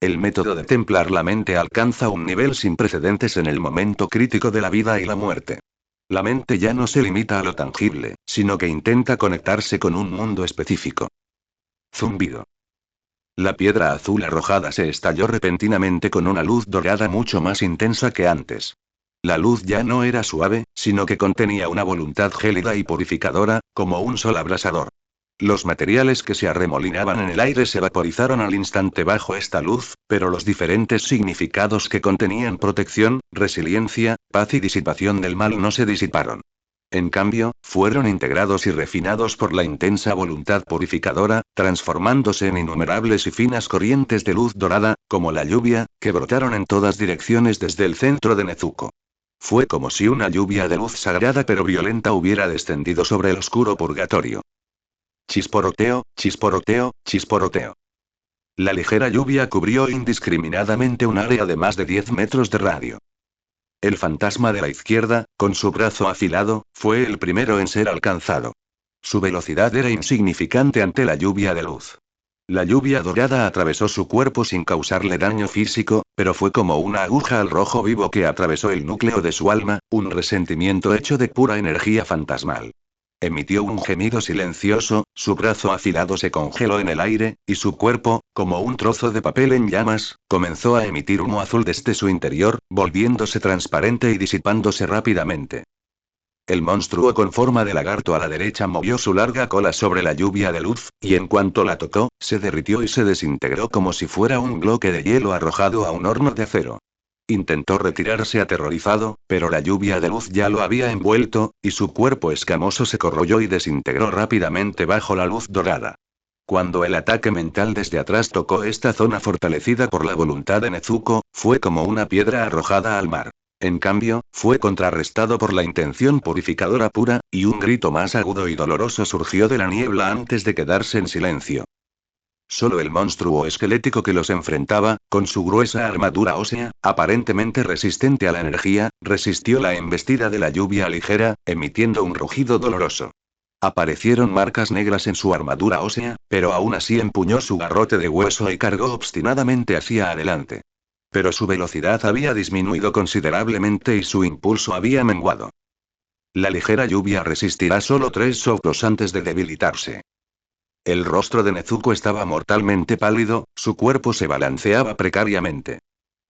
El método de templar la mente alcanza un nivel sin precedentes en el momento crítico de la vida y la muerte. La mente ya no se limita a lo tangible, sino que intenta conectarse con un mundo específico. Zumbido. La piedra azul arrojada se estalló repentinamente con una luz dorada mucho más intensa que antes. La luz ya no era suave, sino que contenía una voluntad gélida y purificadora, como un sol abrasador. Los materiales que se arremolinaban en el aire se vaporizaron al instante bajo esta luz, pero los diferentes significados que contenían protección, resiliencia, paz y disipación del mal no se disiparon. En cambio, fueron integrados y refinados por la intensa voluntad purificadora, transformándose en innumerables y finas corrientes de luz dorada, como la lluvia, que brotaron en todas direcciones desde el centro de Nezuko. Fue como si una lluvia de luz sagrada pero violenta hubiera descendido sobre el oscuro purgatorio. Chisporoteo, chisporoteo, chisporoteo. La ligera lluvia cubrió indiscriminadamente un área de más de 10 metros de radio. El fantasma de la izquierda, con su brazo afilado, fue el primero en ser alcanzado. Su velocidad era insignificante ante la lluvia de luz. La lluvia dorada atravesó su cuerpo sin causarle daño físico, pero fue como una aguja al rojo vivo que atravesó el núcleo de su alma, un resentimiento hecho de pura energía fantasmal. Emitió un gemido silencioso, su brazo afilado se congeló en el aire, y su cuerpo, como un trozo de papel en llamas, comenzó a emitir humo azul desde su interior, volviéndose transparente y disipándose rápidamente. El monstruo con forma de lagarto a la derecha movió su larga cola sobre la lluvia de luz, y en cuanto la tocó, se derritió y se desintegró como si fuera un bloque de hielo arrojado a un horno de acero. Intentó retirarse aterrorizado, pero la lluvia de luz ya lo había envuelto, y su cuerpo escamoso se corroyó y desintegró rápidamente bajo la luz dorada. Cuando el ataque mental desde atrás tocó esta zona fortalecida por la voluntad de Nezuko, fue como una piedra arrojada al mar. En cambio, fue contrarrestado por la intención purificadora pura, y un grito más agudo y doloroso surgió de la niebla antes de quedarse en silencio. Solo el monstruo esquelético que los enfrentaba, con su gruesa armadura ósea, aparentemente resistente a la energía, resistió la embestida de la lluvia ligera, emitiendo un rugido doloroso. Aparecieron marcas negras en su armadura ósea, pero aún así empuñó su garrote de hueso y cargó obstinadamente hacia adelante. Pero su velocidad había disminuido considerablemente y su impulso había menguado. La ligera lluvia resistirá solo 3 soplos antes de debilitarse. El rostro de Nezuko estaba mortalmente pálido, su cuerpo se balanceaba precariamente.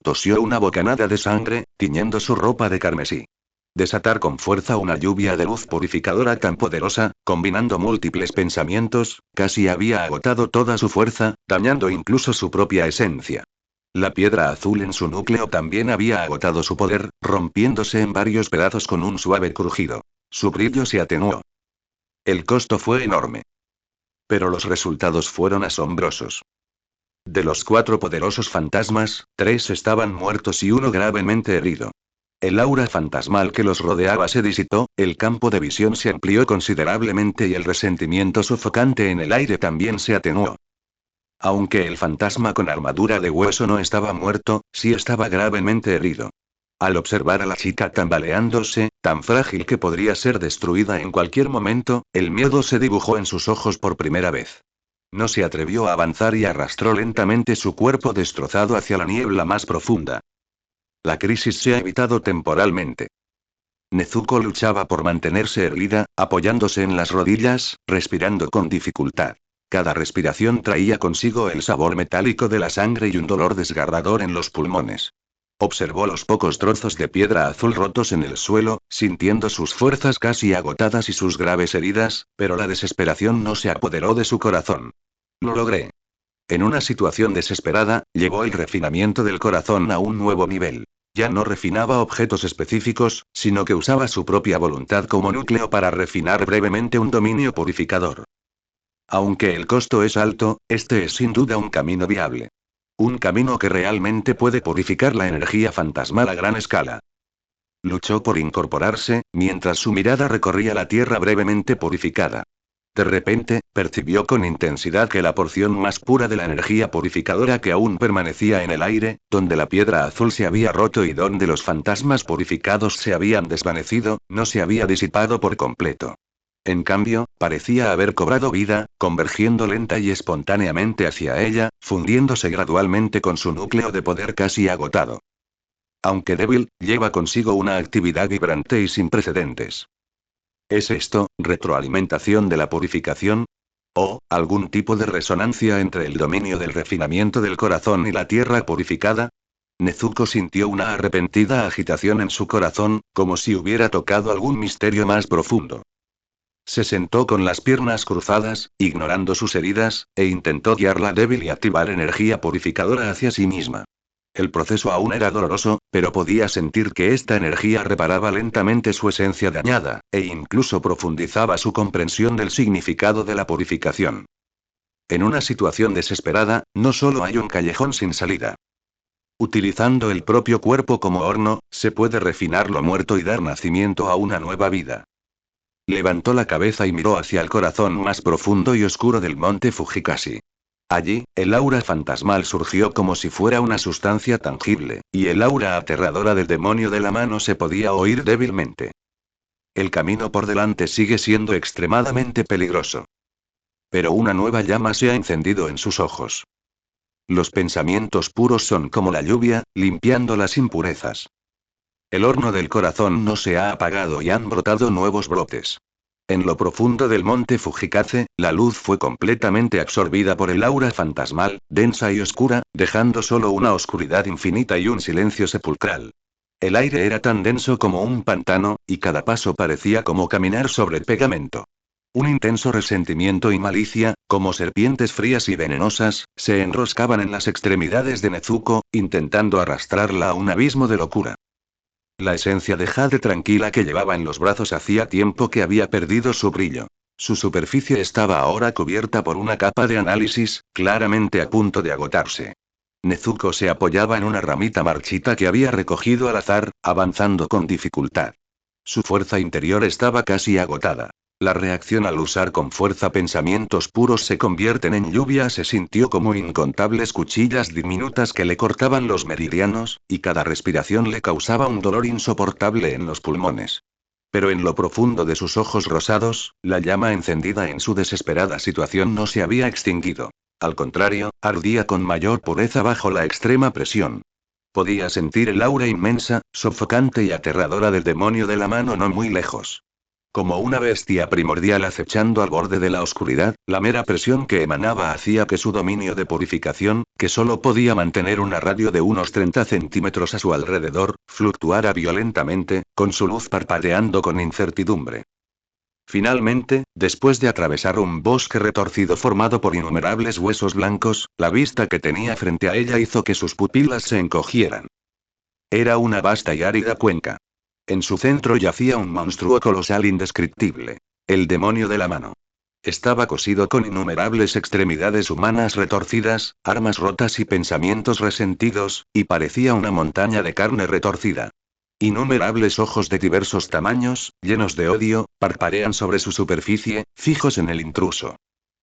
Tosió una bocanada de sangre, tiñendo su ropa de carmesí. Desatar con fuerza una lluvia de luz purificadora tan poderosa, combinando múltiples pensamientos, casi había agotado toda su fuerza, dañando incluso su propia esencia. La piedra azul en su núcleo también había agotado su poder, rompiéndose en varios pedazos con un suave crujido. Su brillo se atenuó. El costo fue enorme. Pero los resultados fueron asombrosos. De los 4 poderosos fantasmas, 3 estaban muertos y uno gravemente herido. El aura fantasmal que los rodeaba se disipó, el campo de visión se amplió considerablemente y el resentimiento sofocante en el aire también se atenuó. Aunque el fantasma con armadura de hueso no estaba muerto, sí estaba gravemente herido. Al observar a la chica tambaleándose, tan frágil que podría ser destruida en cualquier momento, el miedo se dibujó en sus ojos por primera vez. No se atrevió a avanzar y arrastró lentamente su cuerpo destrozado hacia la niebla más profunda. La crisis se ha evitado temporalmente. Nezuko luchaba por mantenerse erguida, apoyándose en las rodillas, respirando con dificultad. Cada respiración traía consigo el sabor metálico de la sangre y un dolor desgarrador en los pulmones. Observó los pocos trozos de piedra azul rotos en el suelo, sintiendo sus fuerzas casi agotadas y sus graves heridas, pero la desesperación no se apoderó de su corazón. Lo logré. En una situación desesperada, llevó el refinamiento del corazón a un nuevo nivel. Ya no refinaba objetos específicos, sino que usaba su propia voluntad como núcleo para refinar brevemente un dominio purificador. Aunque el costo es alto, este es sin duda un camino viable. Un camino que realmente puede purificar la energía fantasmal a gran escala. Luchó por incorporarse, mientras su mirada recorría la tierra brevemente purificada. De repente, percibió con intensidad que la porción más pura de la energía purificadora que aún permanecía en el aire, donde la piedra azul se había roto y donde los fantasmas purificados se habían desvanecido, no se había disipado por completo. En cambio, parecía haber cobrado vida, convergiendo lenta y espontáneamente hacia ella, fundiéndose gradualmente con su núcleo de poder casi agotado. Aunque débil, lleva consigo una actividad vibrante y sin precedentes. ¿Es esto, retroalimentación de la purificación? ¿O, algún tipo de resonancia entre el dominio del refinamiento del corazón y la tierra purificada? Nezuko sintió una arrepentida agitación en su corazón, como si hubiera tocado algún misterio más profundo. Se sentó con las piernas cruzadas, ignorando sus heridas, e intentó guiarla débil y activar energía purificadora hacia sí misma. El proceso aún era doloroso, pero podía sentir que esta energía reparaba lentamente su esencia dañada, e incluso profundizaba su comprensión del significado de la purificación. En una situación desesperada, no solo hay un callejón sin salida. Utilizando el propio cuerpo como horno, se puede refinar lo muerto y dar nacimiento a una nueva vida. Levantó la cabeza y miró hacia el corazón más profundo y oscuro del monte Fujikashi. Allí, el aura fantasmal surgió como si fuera una sustancia tangible, y el aura aterradora del demonio de la mano se podía oír débilmente. El camino por delante sigue siendo extremadamente peligroso. Pero una nueva llama se ha encendido en sus ojos. Los pensamientos puros son como la lluvia, limpiando las impurezas. El horno del corazón no se ha apagado y han brotado nuevos brotes. En lo profundo del monte Fujikaze, la luz fue completamente absorbida por el aura fantasmal, densa y oscura, dejando solo una oscuridad infinita y un silencio sepulcral. El aire era tan denso como un pantano, y cada paso parecía como caminar sobre pegamento. Un intenso resentimiento y malicia, como serpientes frías y venenosas, se enroscaban en las extremidades de Nezuko, intentando arrastrarla a un abismo de locura. La esencia de jade tranquila que llevaba en los brazos hacía tiempo que había perdido su brillo. Su superficie estaba ahora cubierta por una capa de análisis, claramente a punto de agotarse. Nezuko se apoyaba en una ramita marchita que había recogido al azar, avanzando con dificultad. Su fuerza interior estaba casi agotada. La reacción al usar con fuerza pensamientos puros se convierten en lluvia. Se sintió como incontables cuchillas diminutas que le cortaban los meridianos, y cada respiración le causaba un dolor insoportable en los pulmones. Pero en lo profundo de sus ojos rosados, la llama encendida en su desesperada situación no se había extinguido. Al contrario, ardía con mayor pureza bajo la extrema presión. Podía sentir el aura inmensa, sofocante y aterradora del demonio de la mano no muy lejos. Como una bestia primordial acechando al borde de la oscuridad, la mera presión que emanaba hacía que su dominio de purificación, que solo podía mantener una radio de unos 30 centímetros a su alrededor, fluctuara violentamente, con su luz parpadeando con incertidumbre. Finalmente, después de atravesar un bosque retorcido formado por innumerables huesos blancos, la vista que tenía frente a ella hizo que sus pupilas se encogieran. Era una vasta y árida cuenca. En su centro yacía un monstruo colosal indescriptible. El demonio de la mano. Estaba cosido con innumerables extremidades humanas retorcidas, armas rotas y pensamientos resentidos, y parecía una montaña de carne retorcida. Innumerables ojos de diversos tamaños, llenos de odio, parpadean sobre su superficie, fijos en el intruso.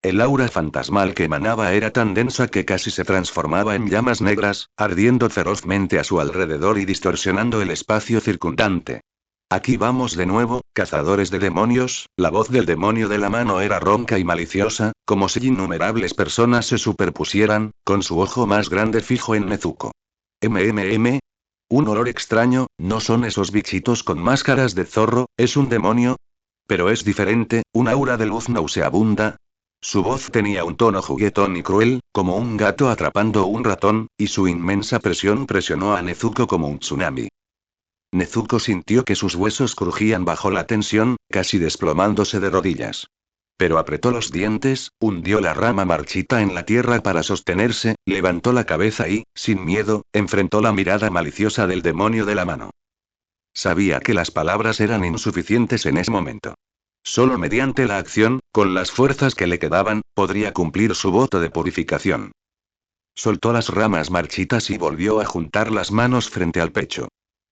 El aura fantasmal que emanaba era tan densa que casi se transformaba en llamas negras, ardiendo ferozmente a su alrededor y distorsionando el espacio circundante. Aquí vamos de nuevo, cazadores de demonios. La voz del demonio de la mano era ronca y maliciosa, como si innumerables personas se superpusieran, con su ojo más grande fijo en Nezuko. Un olor extraño. No son esos bichitos con máscaras de zorro, es un demonio. Pero es diferente, un aura de luz nauseabunda. Su voz tenía un tono juguetón y cruel, como un gato atrapando un ratón, y su inmensa presión presionó a Nezuko como un tsunami. Nezuko sintió que sus huesos crujían bajo la tensión, casi desplomándose de rodillas. Pero apretó los dientes, hundió la rama marchita en la tierra para sostenerse, levantó la cabeza y, sin miedo, enfrentó la mirada maliciosa del demonio de la mano. Sabía que las palabras eran insuficientes en ese momento. Solo mediante la acción, con las fuerzas que le quedaban, podría cumplir su voto de purificación. Soltó las ramas marchitas y volvió a juntar las manos frente al pecho.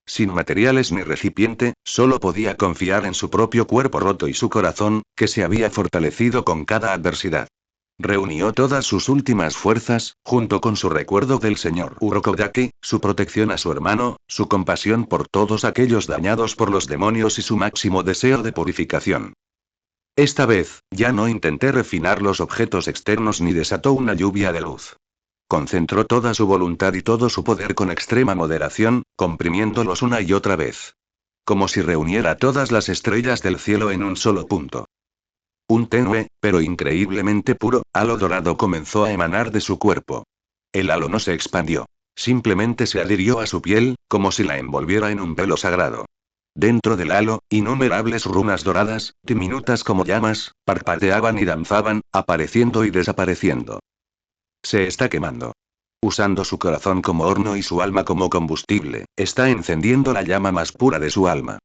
Sin materiales ni recipiente, solo podía confiar en su propio cuerpo roto y su corazón, que se había fortalecido con cada adversidad. Reunió todas sus últimas fuerzas, junto con su recuerdo del señor Urokodaki, su protección a su hermano, su compasión por todos aquellos dañados por los demonios y su máximo deseo de purificación. Esta vez, ya no intenté refinar los objetos externos ni desató una lluvia de luz. Concentró toda su voluntad y todo su poder con extrema moderación, comprimiéndolos una y otra vez. Como si reuniera todas las estrellas del cielo en un solo punto. Un tenue, pero increíblemente puro, halo dorado comenzó a emanar de su cuerpo. El halo no se expandió. Simplemente se adhirió a su piel, como si la envolviera en un velo sagrado. Dentro del halo, innumerables runas doradas, diminutas como llamas, parpadeaban y danzaban, apareciendo y desapareciendo. Se está quemando. Usando su corazón como horno y su alma como combustible, está encendiendo la llama más pura de su alma.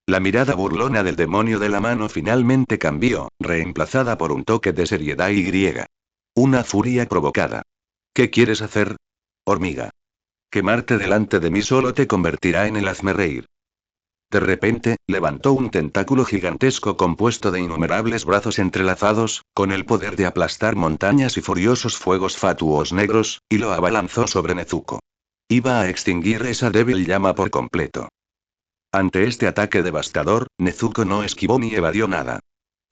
La mirada burlona del demonio de la mano finalmente cambió, reemplazada por un toque de seriedad y griega. Una furia provocada. ¿Qué quieres hacer? Hormiga. Quemarte delante de mí solo te convertirá en el hazmerreír. De repente, levantó un tentáculo gigantesco compuesto de innumerables brazos entrelazados, con el poder de aplastar montañas y furiosos fuegos fatuos negros, y lo abalanzó sobre Nezuko. Iba a extinguir esa débil llama por completo. Ante este ataque devastador, Nezuko no esquivó ni evadió nada.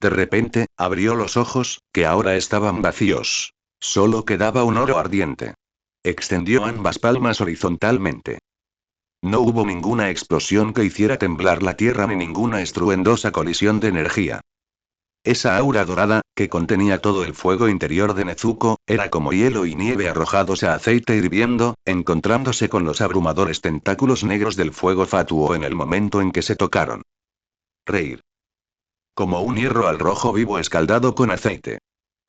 De repente, abrió los ojos, que ahora estaban vacíos. Solo quedaba un oro ardiente. Extendió ambas palmas horizontalmente. No hubo ninguna explosión que hiciera temblar la tierra ni ninguna estruendosa colisión de energía. Esa aura dorada, que contenía todo el fuego interior de Nezuko, era como hielo y nieve arrojados a aceite hirviendo, encontrándose con los abrumadores tentáculos negros del fuego fatuo en el momento en que se tocaron. Reír. Como un hierro al rojo vivo escaldado con aceite.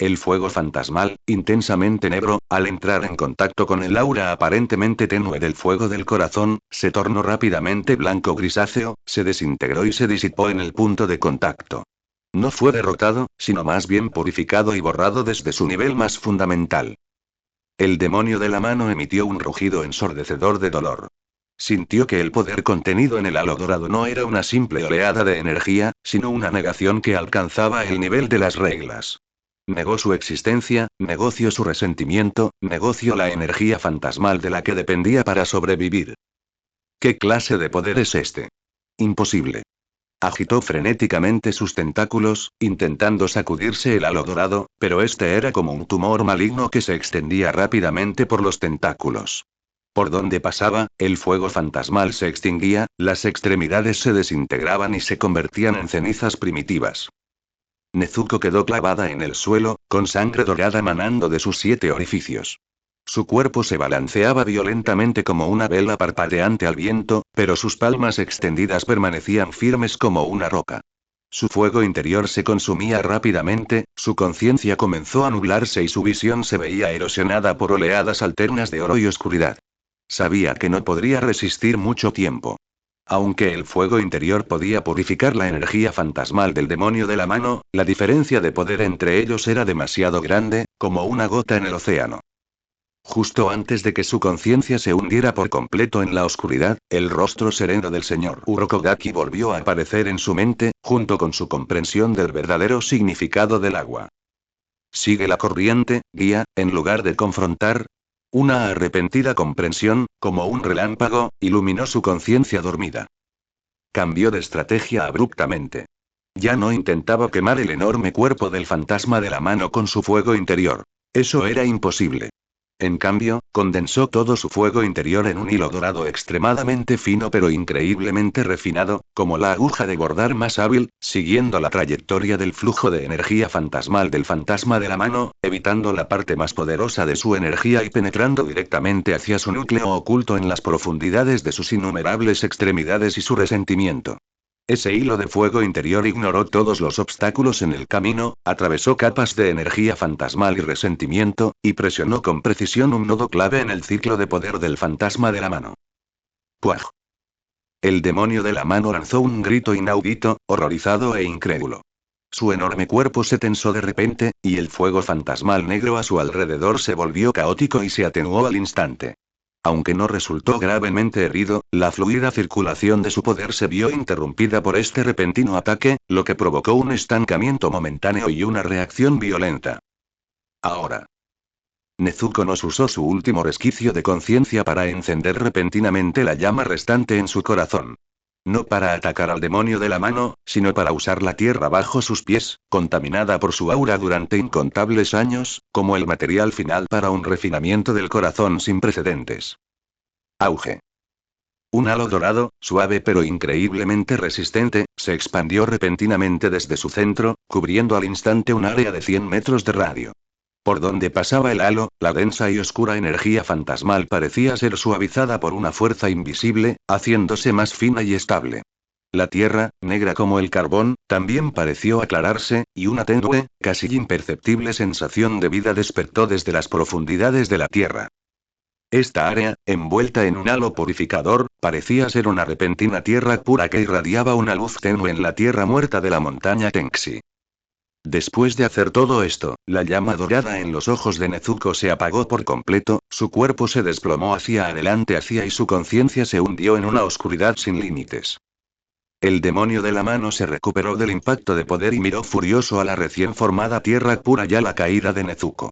El fuego fantasmal, intensamente negro, al entrar en contacto con el aura aparentemente tenue del fuego del corazón, se tornó rápidamente blanco grisáceo, se desintegró y se disipó en el punto de contacto. No fue derrotado, sino más bien purificado y borrado desde su nivel más fundamental. El demonio de la mano emitió un rugido ensordecedor de dolor. Sintió que el poder contenido en el halo dorado no era una simple oleada de energía, sino una negación que alcanzaba el nivel de las reglas. Negó su existencia, negoció su resentimiento, negoció la energía fantasmal de la que dependía para sobrevivir. ¿Qué clase de poder es este? Imposible. Agitó frenéticamente sus tentáculos, intentando sacudirse el halo dorado, pero este era como un tumor maligno que se extendía rápidamente por los tentáculos. Por donde pasaba, el fuego fantasmal se extinguía, las extremidades se desintegraban y se convertían en cenizas primitivas. Nezuko quedó clavada en el suelo, con sangre dorada manando de sus 7 orificios. Su cuerpo se balanceaba violentamente como una vela parpadeante al viento, pero sus palmas extendidas permanecían firmes como una roca. Su fuego interior se consumía rápidamente, su conciencia comenzó a nublarse y su visión se veía erosionada por oleadas alternas de oro y oscuridad. Sabía que no podría resistir mucho tiempo. Aunque el fuego interior podía purificar la energía fantasmal del demonio de la mano, la diferencia de poder entre ellos era demasiado grande, como una gota en el océano. Justo antes de que su conciencia se hundiera por completo en la oscuridad, el rostro sereno del señor Urokodaki volvió a aparecer en su mente, junto con su comprensión del verdadero significado del agua. Sigue la corriente, guía, en lugar de confrontar. Una arrepentida comprensión, como un relámpago, iluminó su conciencia dormida. Cambió de estrategia abruptamente. Ya no intentaba quemar el enorme cuerpo del fantasma de la mano con su fuego interior. Eso era imposible. En cambio, condensó todo su fuego interior en un hilo dorado extremadamente fino pero increíblemente refinado, como la aguja de bordar más hábil, siguiendo la trayectoria del flujo de energía fantasmal del fantasma de la mano, evitando la parte más poderosa de su energía y penetrando directamente hacia su núcleo oculto en las profundidades de sus innumerables extremidades y su resentimiento. Ese hilo de fuego interior ignoró todos los obstáculos en el camino, atravesó capas de energía fantasmal y resentimiento, y presionó con precisión un nodo clave en el ciclo de poder del fantasma de la mano. ¡Puaj! El demonio de la mano lanzó un grito inaudito, horrorizado e incrédulo. Su enorme cuerpo se tensó de repente, y el fuego fantasmal negro a su alrededor se volvió caótico y se atenuó al instante. Aunque no resultó gravemente herido, la fluida circulación de su poder se vio interrumpida por este repentino ataque, lo que provocó un estancamiento momentáneo y una reacción violenta. Ahora. Nezuko nos usó su último resquicio de conciencia para encender repentinamente la llama restante en su corazón. No para atacar al demonio de la mano, sino para usar la tierra bajo sus pies, contaminada por su aura durante incontables años, como el material final para un refinamiento del corazón sin precedentes. Auge. Un halo dorado, suave pero increíblemente resistente, se expandió repentinamente desde su centro, cubriendo al instante un área de 100 metros de radio. Por donde pasaba el halo, la densa y oscura energía fantasmal parecía ser suavizada por una fuerza invisible, haciéndose más fina y estable. La tierra, negra como el carbón, también pareció aclararse, y una tenue, casi imperceptible sensación de vida despertó desde las profundidades de la tierra. Esta área, envuelta en un halo purificador, parecía ser una repentina tierra pura que irradiaba una luz tenue en la tierra muerta de la montaña Tenxi. Después de hacer todo esto, la llama dorada en los ojos de Nezuko se apagó por completo, su cuerpo se desplomó hacia adelante y su conciencia se hundió en una oscuridad sin límites. El demonio de la mano se recuperó del impacto de poder y miró furioso a la recién formada tierra pura y a la caída de Nezuko.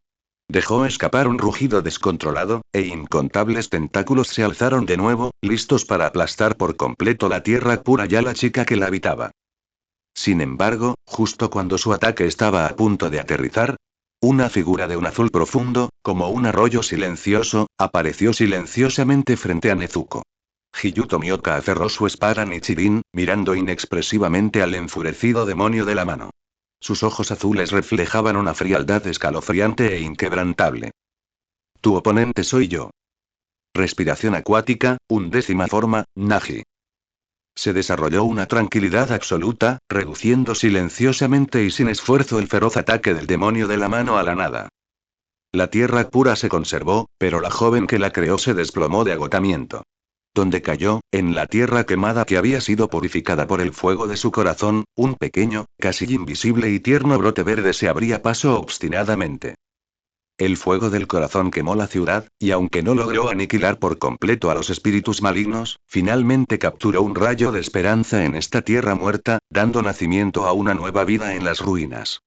Dejó escapar un rugido descontrolado, e incontables tentáculos se alzaron de nuevo, listos para aplastar por completo la tierra pura y a la chica que la habitaba. Sin embargo, justo cuando su ataque estaba a punto de aterrizar, una figura de un azul profundo, como un arroyo silencioso, apareció silenciosamente frente a Nezuko. Hiyuto Mioka aferró su espada Nichirin, mirando inexpresivamente al enfurecido demonio de la mano. Sus ojos azules reflejaban una frialdad escalofriante e inquebrantable. Tu oponente soy yo. Respiración acuática, 11ª forma, Nagi. Se desarrolló una tranquilidad absoluta, reduciendo silenciosamente y sin esfuerzo el feroz ataque del demonio de la mano a la nada. La tierra pura se conservó, pero la joven que la creó se desplomó de agotamiento. Donde cayó, en la tierra quemada que había sido purificada por el fuego de su corazón, un pequeño, casi invisible y tierno brote verde se abría paso obstinadamente. El fuego del corazón quemó la ciudad, y aunque no logró aniquilar por completo a los espíritus malignos, finalmente capturó un rayo de esperanza en esta tierra muerta, dando nacimiento a una nueva vida en las ruinas.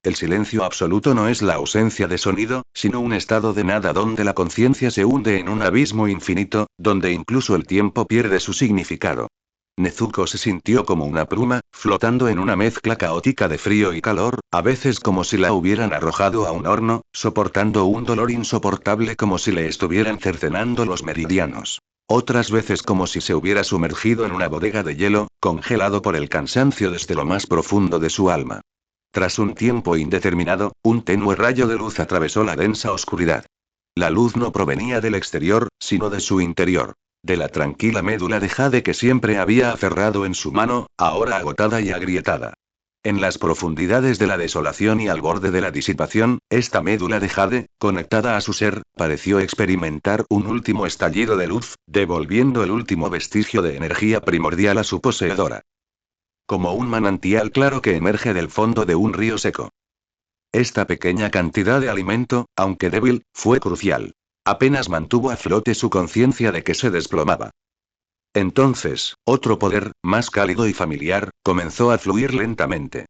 El silencio absoluto no es la ausencia de sonido, sino un estado de nada donde la conciencia se hunde en un abismo infinito, donde incluso el tiempo pierde su significado. Nezuko se sintió como una pluma, flotando en una mezcla caótica de frío y calor, a veces como si la hubieran arrojado a un horno, soportando un dolor insoportable como si le estuvieran cercenando los meridianos. Otras veces como si se hubiera sumergido en una bodega de hielo, congelado por el cansancio desde lo más profundo de su alma. Tras un tiempo indeterminado, un tenue rayo de luz atravesó la densa oscuridad. La luz no provenía del exterior, sino de su interior. De la tranquila médula de jade que siempre había aferrado en su mano, ahora agotada y agrietada. En las profundidades de la desolación y al borde de la disipación, esta médula de jade, conectada a su ser, pareció experimentar un último estallido de luz, devolviendo el último vestigio de energía primordial a su poseedora. Como un manantial claro que emerge del fondo de un río seco. Esta pequeña cantidad de alimento, aunque débil, fue crucial. Apenas mantuvo a flote su conciencia de que se desplomaba. Entonces, otro poder, más cálido y familiar, comenzó a fluir lentamente.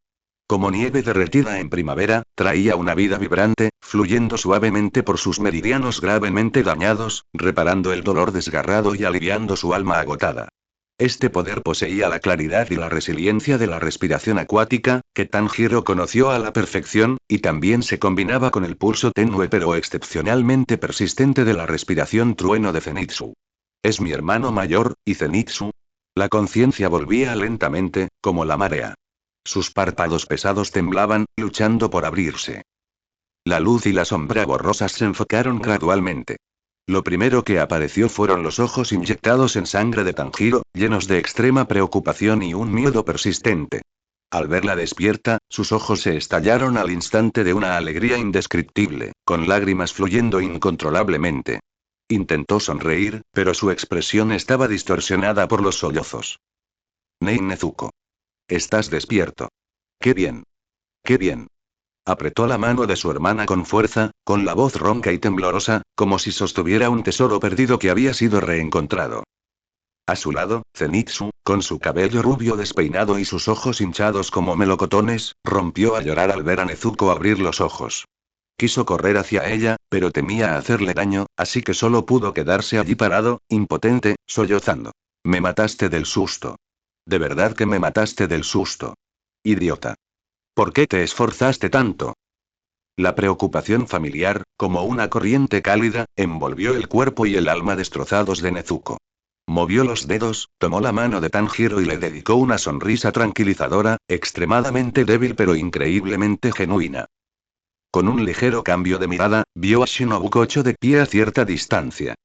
Como nieve derretida en primavera, traía una vida vibrante, fluyendo suavemente por sus meridianos gravemente dañados, reparando el dolor desgarrado y aliviando su alma agotada. Este poder poseía la claridad y la resiliencia de la respiración acuática, que Tanjiro conoció a la perfección, y también se combinaba con el pulso tenue pero excepcionalmente persistente de la respiración trueno de Zenitsu. Es mi hermano mayor, ¿y Zenitsu? La conciencia volvía lentamente, como la marea. Sus párpados pesados temblaban, luchando por abrirse. La luz y la sombra borrosas se enfocaron gradualmente. Lo primero que apareció fueron los ojos inyectados en sangre de Tanjiro, llenos de extrema preocupación y un miedo persistente. Al verla despierta, sus ojos se estallaron al instante de una alegría indescriptible, con lágrimas fluyendo incontrolablemente. Intentó sonreír, pero su expresión estaba distorsionada por los sollozos. Nei Nezuko. Estás despierto. ¡Qué bien! ¡Qué bien! Apretó la mano de su hermana con fuerza, con la voz ronca y temblorosa, como si sostuviera un tesoro perdido que había sido reencontrado. A su lado, Zenitsu, con su cabello rubio despeinado y sus ojos hinchados como melocotones, rompió a llorar al ver a Nezuko abrir los ojos. Quiso correr hacia ella, pero temía hacerle daño, así que solo pudo quedarse allí parado, impotente, sollozando. Me mataste del susto. De verdad que me mataste del susto. Idiota. ¿Por qué te esforzaste tanto? La preocupación familiar, como una corriente cálida, envolvió el cuerpo y el alma destrozados de Nezuko. Movió los dedos, tomó la mano de Tanjiro y le dedicó una sonrisa tranquilizadora, extremadamente débil pero increíblemente genuina. Con un ligero cambio de mirada, vio a Shinobu Kocho de pie a cierta distancia.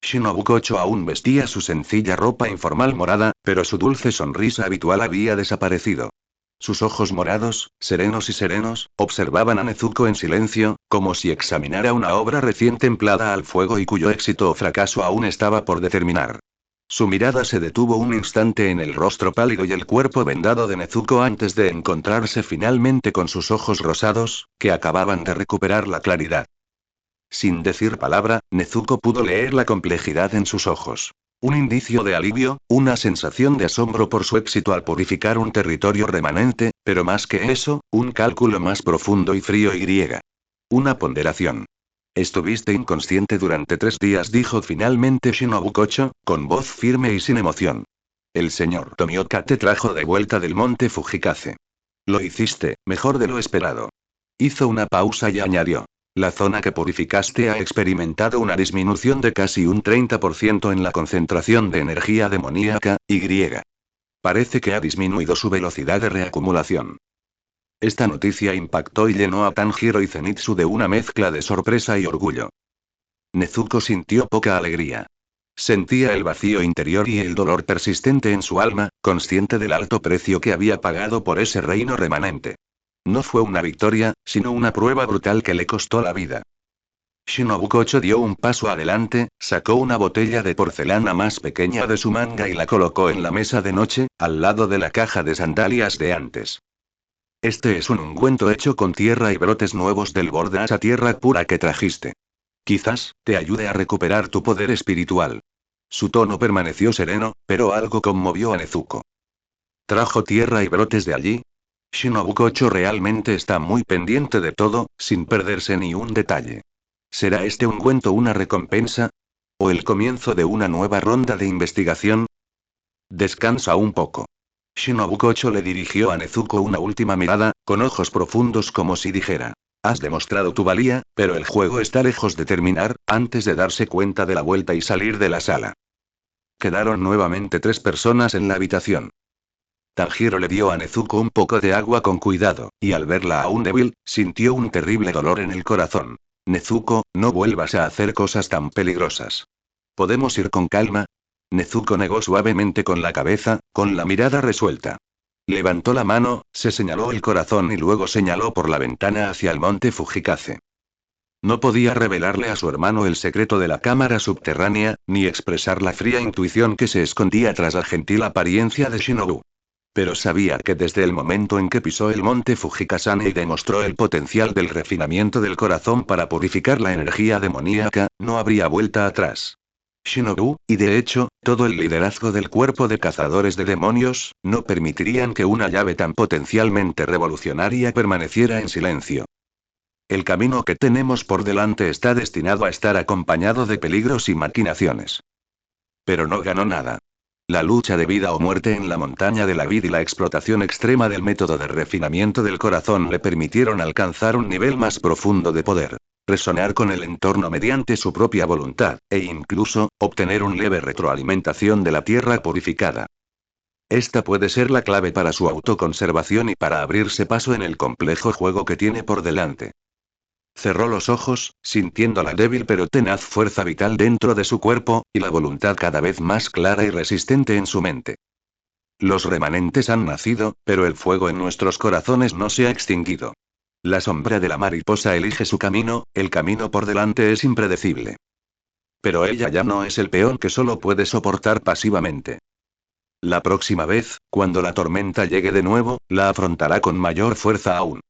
Shinobu Kocho aún vestía su sencilla ropa informal morada, pero su dulce sonrisa habitual había desaparecido. Sus ojos morados, serenos, observaban a Nezuko en silencio, como si examinara una obra recién templada al fuego y cuyo éxito o fracaso aún estaba por determinar. Su mirada se detuvo un instante en el rostro pálido y el cuerpo vendado de Nezuko antes de encontrarse finalmente con sus ojos rosados, que acababan de recuperar la claridad. Sin decir palabra, Nezuko pudo leer la complejidad en sus ojos. Un indicio de alivio, una sensación de asombro por su éxito al purificar un territorio remanente, pero más que eso, un cálculo más profundo y frío y una ponderación. Estuviste inconsciente durante 3 días, dijo finalmente Shinobu Kocho, con voz firme y sin emoción. El señor Tomioka te trajo de vuelta del monte Fujikase. Lo hiciste, mejor de lo esperado. Hizo una pausa y añadió. La zona que purificaste ha experimentado una disminución de casi un 30% en la concentración de energía demoníaca, y. Parece que ha disminuido su velocidad de reacumulación. Esta noticia impactó y llenó a Tanjiro y Zenitsu de una mezcla de sorpresa y orgullo. Nezuko sintió poca alegría. Sentía el vacío interior y el dolor persistente en su alma, consciente del alto precio que había pagado por ese reino remanente. No fue una victoria, sino una prueba brutal que le costó la vida. Shinobu Kocho dio un paso adelante, sacó una botella de porcelana más pequeña de su manga y la colocó en la mesa de noche, al lado de la caja de sandalias de antes. Este es un ungüento hecho con tierra y brotes nuevos del borde a esa tierra pura que trajiste. Quizás, te ayude a recuperar tu poder espiritual. Su tono permaneció sereno, pero algo conmovió a Nezuko. ¿Trajo tierra y brotes de allí? Shinobu Kocho realmente está muy pendiente de todo, sin perderse ni un detalle. ¿Será este ungüento una recompensa? ¿O el comienzo de una nueva ronda de investigación? Descansa un poco. Shinobu Kocho le dirigió a Nezuko una última mirada, con ojos profundos como si dijera. Has demostrado tu valía, pero el juego está lejos de terminar, antes de darse cuenta de la vuelta y salir de la sala. Quedaron nuevamente 3 personas en la habitación. Tanjiro le dio a Nezuko un poco de agua con cuidado, y al verla aún débil, sintió un terrible dolor en el corazón. Nezuko, no vuelvas a hacer cosas tan peligrosas. ¿Podemos ir con calma? Nezuko negó suavemente con la cabeza, con la mirada resuelta. Levantó la mano, se señaló el corazón y luego señaló por la ventana hacia el monte Fujikase. No podía revelarle a su hermano el secreto de la cámara subterránea, ni expresar la fría intuición que se escondía tras la gentil apariencia de Shinobu. Pero sabía que desde el momento en que pisó el monte Fujikasane y demostró el potencial del refinamiento del corazón para purificar la energía demoníaca, no habría vuelta atrás. Shinobu, y de hecho, todo el liderazgo del cuerpo de cazadores de demonios, no permitirían que una llave tan potencialmente revolucionaria permaneciera en silencio. El camino que tenemos por delante está destinado a estar acompañado de peligros y maquinaciones. Pero no ganó nada. La lucha de vida o muerte en la montaña de la vid y la explotación extrema del método de refinamiento del corazón le permitieron alcanzar un nivel más profundo de poder, resonar con el entorno mediante su propia voluntad, e incluso, obtener un leve retroalimentación de la tierra purificada. Esta puede ser la clave para su autoconservación y para abrirse paso en el complejo juego que tiene por delante. Cerró los ojos, sintiendo la débil pero tenaz fuerza vital dentro de su cuerpo, y la voluntad cada vez más clara y resistente en su mente. Los remanentes han nacido, pero el fuego en nuestros corazones no se ha extinguido. La sombra de la mariposa elige su camino, el camino por delante es impredecible. Pero ella ya no es el peón que solo puede soportar pasivamente. La próxima vez, cuando la tormenta llegue de nuevo, la afrontará con mayor fuerza aún.